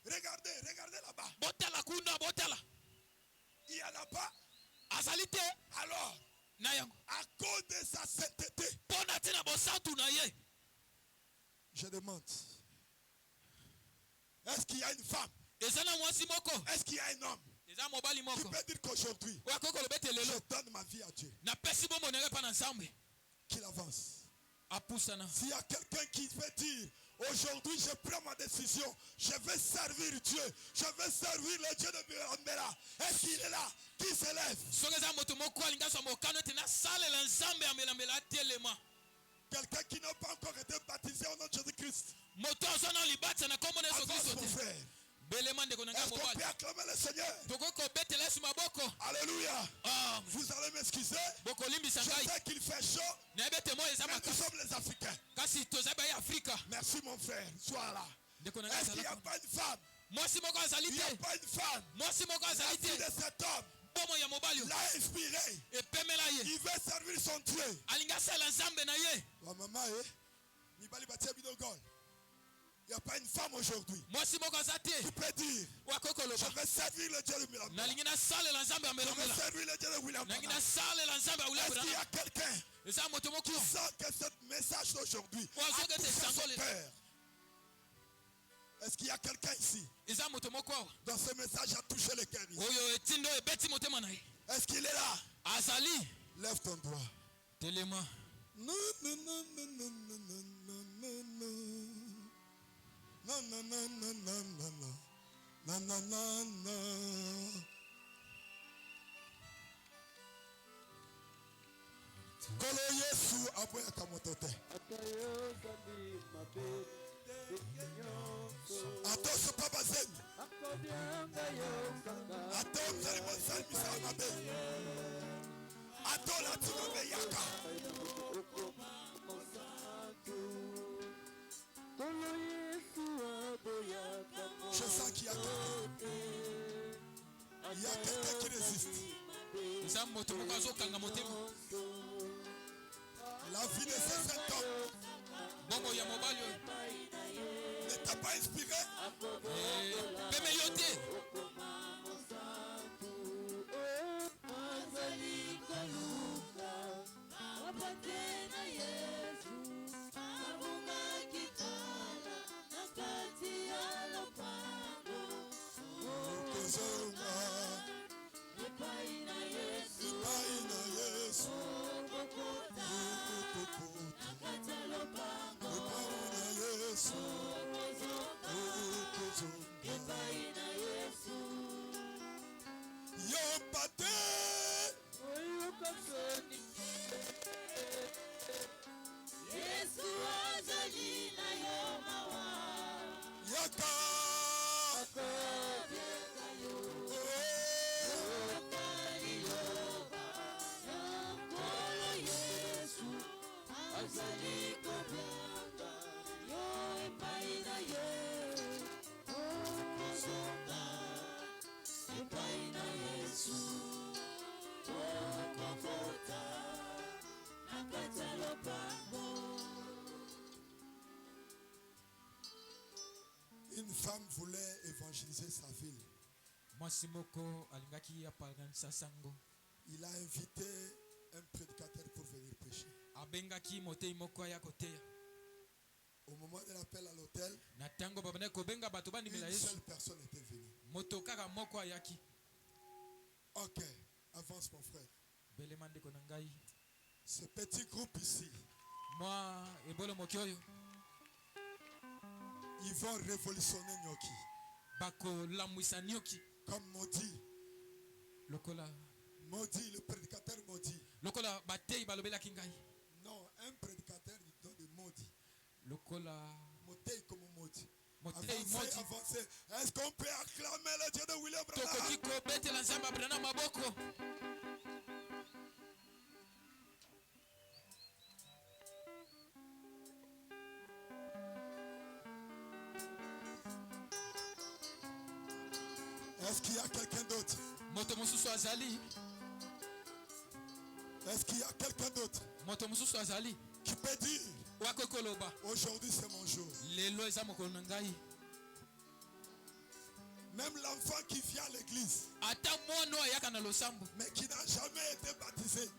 Regardez, regardez là-bas. Botala kuna botala Il y a là-bas. azali te Alors, na yango à cause de sa sainteté, mpo na ntina bosantu na ye. je demande, est-ce qu'il y a une femme? Eza na mwasi moko Est-ce qu'il y a un homme eza mobali qui moko peut dire qu'aujourd'hui, oyo akoki koloba ete je lelo donne ma vie à Dieu? napesi bomoi na ngai mpa na nzambe Qu'il avance. apusana. S'il y a quelqu'un qui veut dire, Aujourd'hui, je prends ma décision. Je vais servir Dieu. Je vais servir le Dieu de Mbela. Est-ce qu'il est là? Qui se lève? Quelqu'un qui n'a pas encore été baptisé au nom de Jésus-Christ. Avance, mon frère. Est-ce qu'on peut acclamer le Seigneur? Alléluia. Vous allez m'excuser. Je sais qu'il fait chaud. Mais nous sommes les Africains. Merci mon frère. Sois là. Est-ce qu'il n'y a pas une femme? Il n'y a pas une femme. La vie de cet homme l'a inspiré. Il veut servir son Dieu. Maman, il n'y a pas une femme aujourd'hui qui peut dire je vais servir le Dieu de William. Je vais servir le Dieu de William. Est-ce qu'il y a quelqu'un qui sent que ce message d'aujourd'hui a touché son cœur? Est-ce qu'il y a quelqu'un ici dans ce message a touché le cœur? Est-ce qu'il est là? Lève ton doigt. Non, non, non, non, non, non, non, non, non. Non, non, non, non, non, non, non. Non, non, non, non. Kolo Yesu aboya kamotote. Ato sopa bazeni. Ato mzalimo salmisa mabe. Ato latima beyaka. Je sens qu'il y a quelqu'un. Il y a quelqu'un qui résiste. La vie de ce saint homme ne t'a pas inspiré? Une femme voulait évangéliser sa ville. Il a invité un prédicateur pour venir prêcher. Au moment de l'appel à l'hôtel, une seule personne était venue. Ok, avance mon frère. Ce petit groupe ici, ils vont révolutionner Nyoki. Comme Maudit. Maudit, le prédicateur Maudit. Non, un prédicateur de Maudit. Maudit comme Maudit. Avancez, avancez. Est-ce qu'on peut acclamer le Dieu de William Branham? Est-ce qu'il y a quelqu'un d'autre? Est-ce qu'il y a quelqu'un d'autre qui peut dire aujourd'hui c'est mon jour? Même l'enfant qui vient à l'église mais qui n'a jamais été baptisé,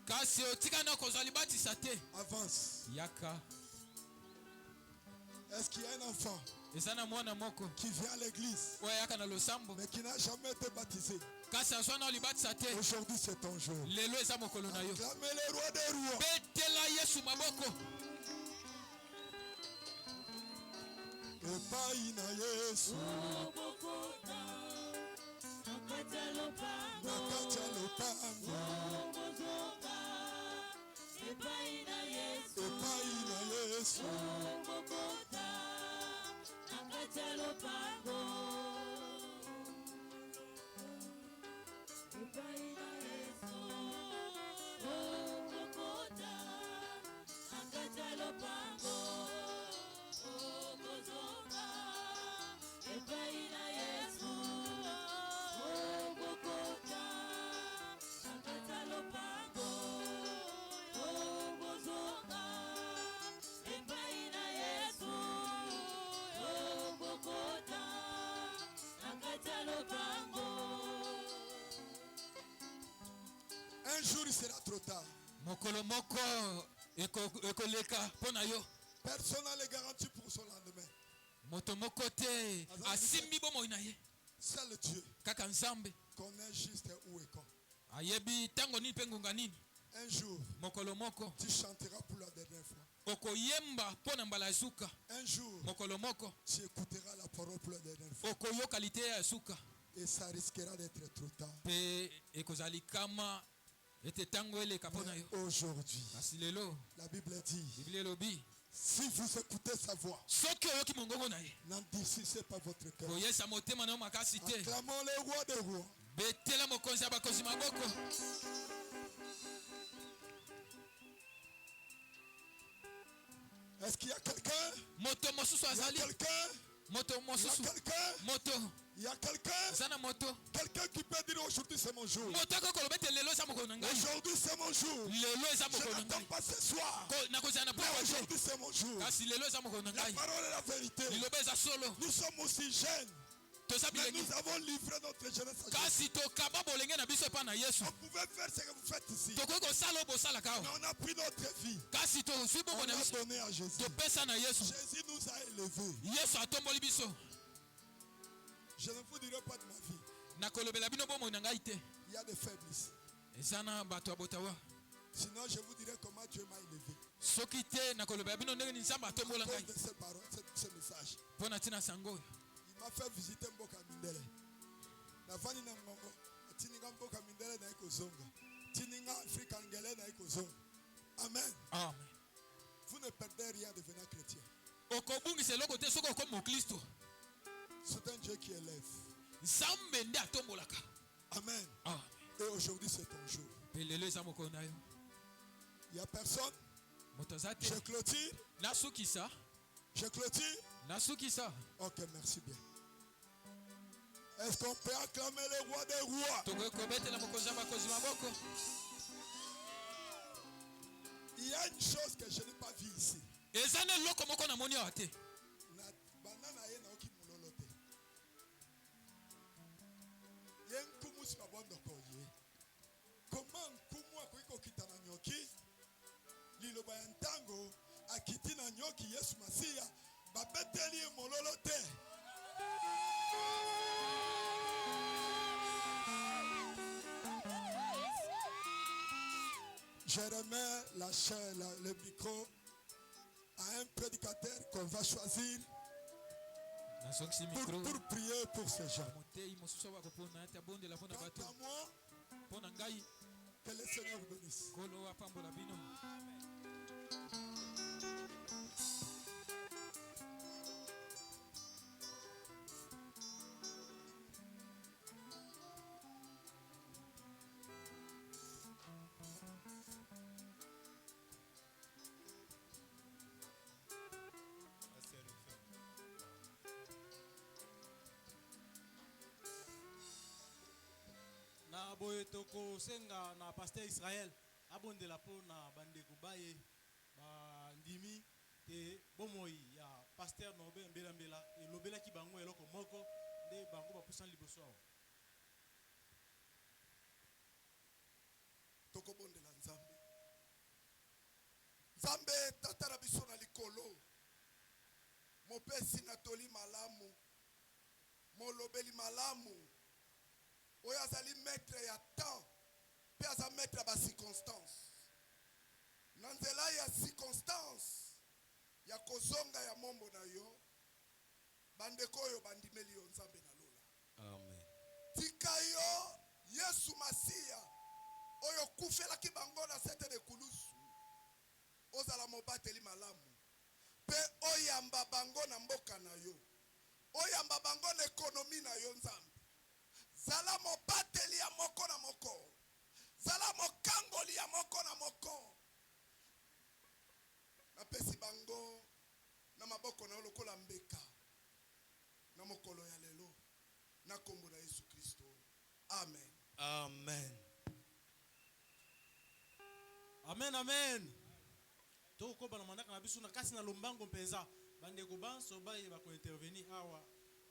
avance. Est-ce qu'il y a un enfant qui vient à l'église mais qui n'a jamais été baptisé? Aujourd'hui c'est ton jour. Acclamez le roi des rois. epai na Yesu okokota na kati ya lopango na kati ya lopango okozonga epai na Yesu epai na Yesu okokota na kati ya lopango epai na Yesu okokota na kati ya lopango okozonga epai na Yesu okokota na kati ya lopango okozonga epai na Yesu okokota na kati ya lopango. un jour il sera trop tard. mokolo moko ekoleka mpo na yo. Personne n'a les garanties pour son lendemain. moto moko te asimbi bomoi na ye. Seul Dieu kaka nzambe connaît juste où et quand. ayebi ntango nini mpe ngonga nini. Un jour, mokolo moko tu chanteras pour la dernière fois. okoyemba mpo na mbala ya suka. Un jour, mokolo moko tu écouteras la parole pour la dernière fois. okoyoka liteya ya suka. Et ça risquera d'être trop tard. mpe ekozali kama ete ntango eleka mpo na yo. Mais aujourd'hui, kasi lelo la Bible dit, biblia elobi si vous écoutez sa voix, soki oyoki mongongo na ye n'endurcissez pas votre cœur. koyesa motema na yo makasi te. Acclamons le roi des rois. betela mokonzi ya bakonzi maboko. Est-ce qu'il y a quelqu'un? moto mosusu Il y a azali. quelqu'un? moto Il y a mosusu quelqu'un? moto Il y a quelqu'un? aza na moto. Quelqu'un qui peut dire aujourd'hui c'est mon jour. moto akoki koloba ete lelo eza mokolo na ngai. Aujourd'hui c'est mon jour. lelo eza Je mokolo na n'attends ngai. pas ce soir. nakozala na Mais poa te aujourd'hui c'est mon jour. kasi lelo eza mokolo na La ngai. parole est la vérité. liloba eza solo. Nous sommes aussi jeunes. toza Mais bilengi nous avons livré notre jeunesse à Jésus. kasi tokaba bolenge na biso epai na yesu. On pouvait faire ce que vous faites ici. tokoki kosala oyo bosalaka Mais awa on a pris notre vie. kasi tozwi On bongo na l'a biso donné à Jésus. topesa na yesu. Jésus nous a élevés. yesu atomboli biso. Je ne vous dirai pas de ma vie. nakolobela bino bomoi na ngai te. Il y a des faiblesses. eza na bato ya botawa. Sinon, je vous dirai comment Dieu m'a élevé. soki te nakolobela bino ndenge nini nzambe À atombola cause ngai de ces paroles, ce message. mpo na ntina sango oyo. Il m'a fait visiter Mboka Mindele. Navani na Ngongo. Tininga Mboka Mindele na ikozonga. Tininga Afrika Ngele na ikozonga. Amen. amen. Vous ne perdez rien en devenant chrétien. okobungisa eloko te soki okomi moklisto. C'est un Dieu qui élève. nzambe nde atombolaka. Amen. amen. Et aujourd'hui, c'est ton jour. mpe lelo eza mokolo na yo. Il n'y a personne. moto aza te. Je clôture. nasukisa. Je clôture. nasukisa. Ok, merci bien. Est-ce qu'on peut acclamer le roi des rois? tokoki kobetela mokonzi ya bakonzi maboko. Il y a une chose que je n'ai pas vue ici. eza na eloko moko namoni awa te. Na banana ye na oki mulolo te. Ye nkumu si babondoko ye. Comment nkumu akoki kokita na nyoki? Liloba ya ntango akiti na nyoki Yesu Masiya babeteli ye mololo te. Je remets la chaîne, le micro à un prédicateur qu'on va choisir nazongisi mikro. pour prier pour ces gens. motei mosusu oyo bakopona ete abondela mpo na Quant bato. à moi, mpo na ngai que le Seigneur vous bénisse. nkolo apambola bino. na boye tokosenga na paster Israël abondela mpo na bandeko baye bandimi te bomoi ya paster Norbert Mbelambela elobelaki bango eloko moko nde bango bapusani liboso awa. Tokobondela Nzambe. Nzambe tata na biso na likolo. Mopesi na toli malamu. Molobeli malamu. Oyo azali maître ya temps. Pe aza maître ba circonstance. Na nzela ya circonstance ya kozonga ya mombo na yo. bandeko oyo bandimeli yo nzambe na lola. Amen. Tika yo Yesu Masiya oyo kufelaki bango na sete de kulusu. Ozala mobateli malamu. Pe oyamba bango na mboka na yo. Oyamba bango na ekonomi na yo nzambe. Zala mobateli ya moko na moko. Zala mokangoli ya moko na moko. Na pesi bango na maboko na yo lokola mbeka. Na mokolo ya lelo. Na kombo na Yesu Kristo. Amen. Amen. Amen, amen. Toko bana manaka na biso na kasi na lombango mpenza. Bandeko banso baye bako intervenir awa.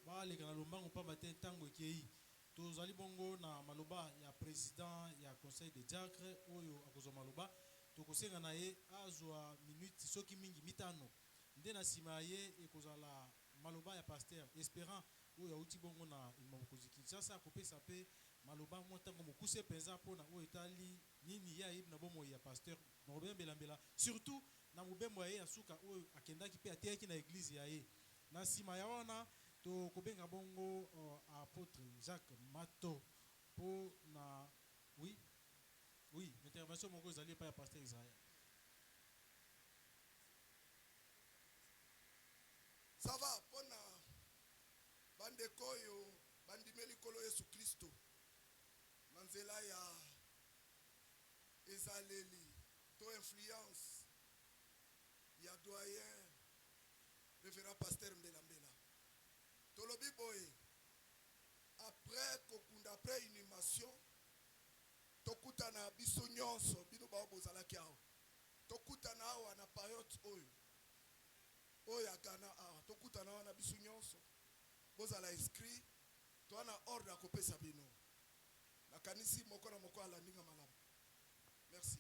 Baleka na lombango pa bate ntango ekei. Tozali bongo na maloba ya président ya conseil de diacre oyo akozwa maloba. Tokosenga na ye azwa minute soki mingi mitano. Nde na sima ye ekozala maloba ya pasteur espérant oyo auti bongo na imamokozi Kinshasa akopesa pe maloba motango mokuse penza pona oyo etali nini ya yeb na bomo ya pasteur Norbert Mbelambela surtout na mobembo ya suka oyo akendaki pe ateyaki na église ya ye na sima ya wana to kobenga bongo apôtre Jacques Mato po na oui intervention moko ezali pa ya pasteur Israël. Ça va pona bandeko oyo bandimeli kolo Yesu Kristo manzela ya ezaleli to influence ya doyen révérend pasteur Mbelambela tolobi boye après kokunda après inhumation tokutana biso nyonso bino bao bozalaki awa tokutana awa na période oyo akana awa tokutana wana biso nyonso bozala inscrit to na ordre akopesa bino nakanisi moko na moko alandinga malamu. Merci.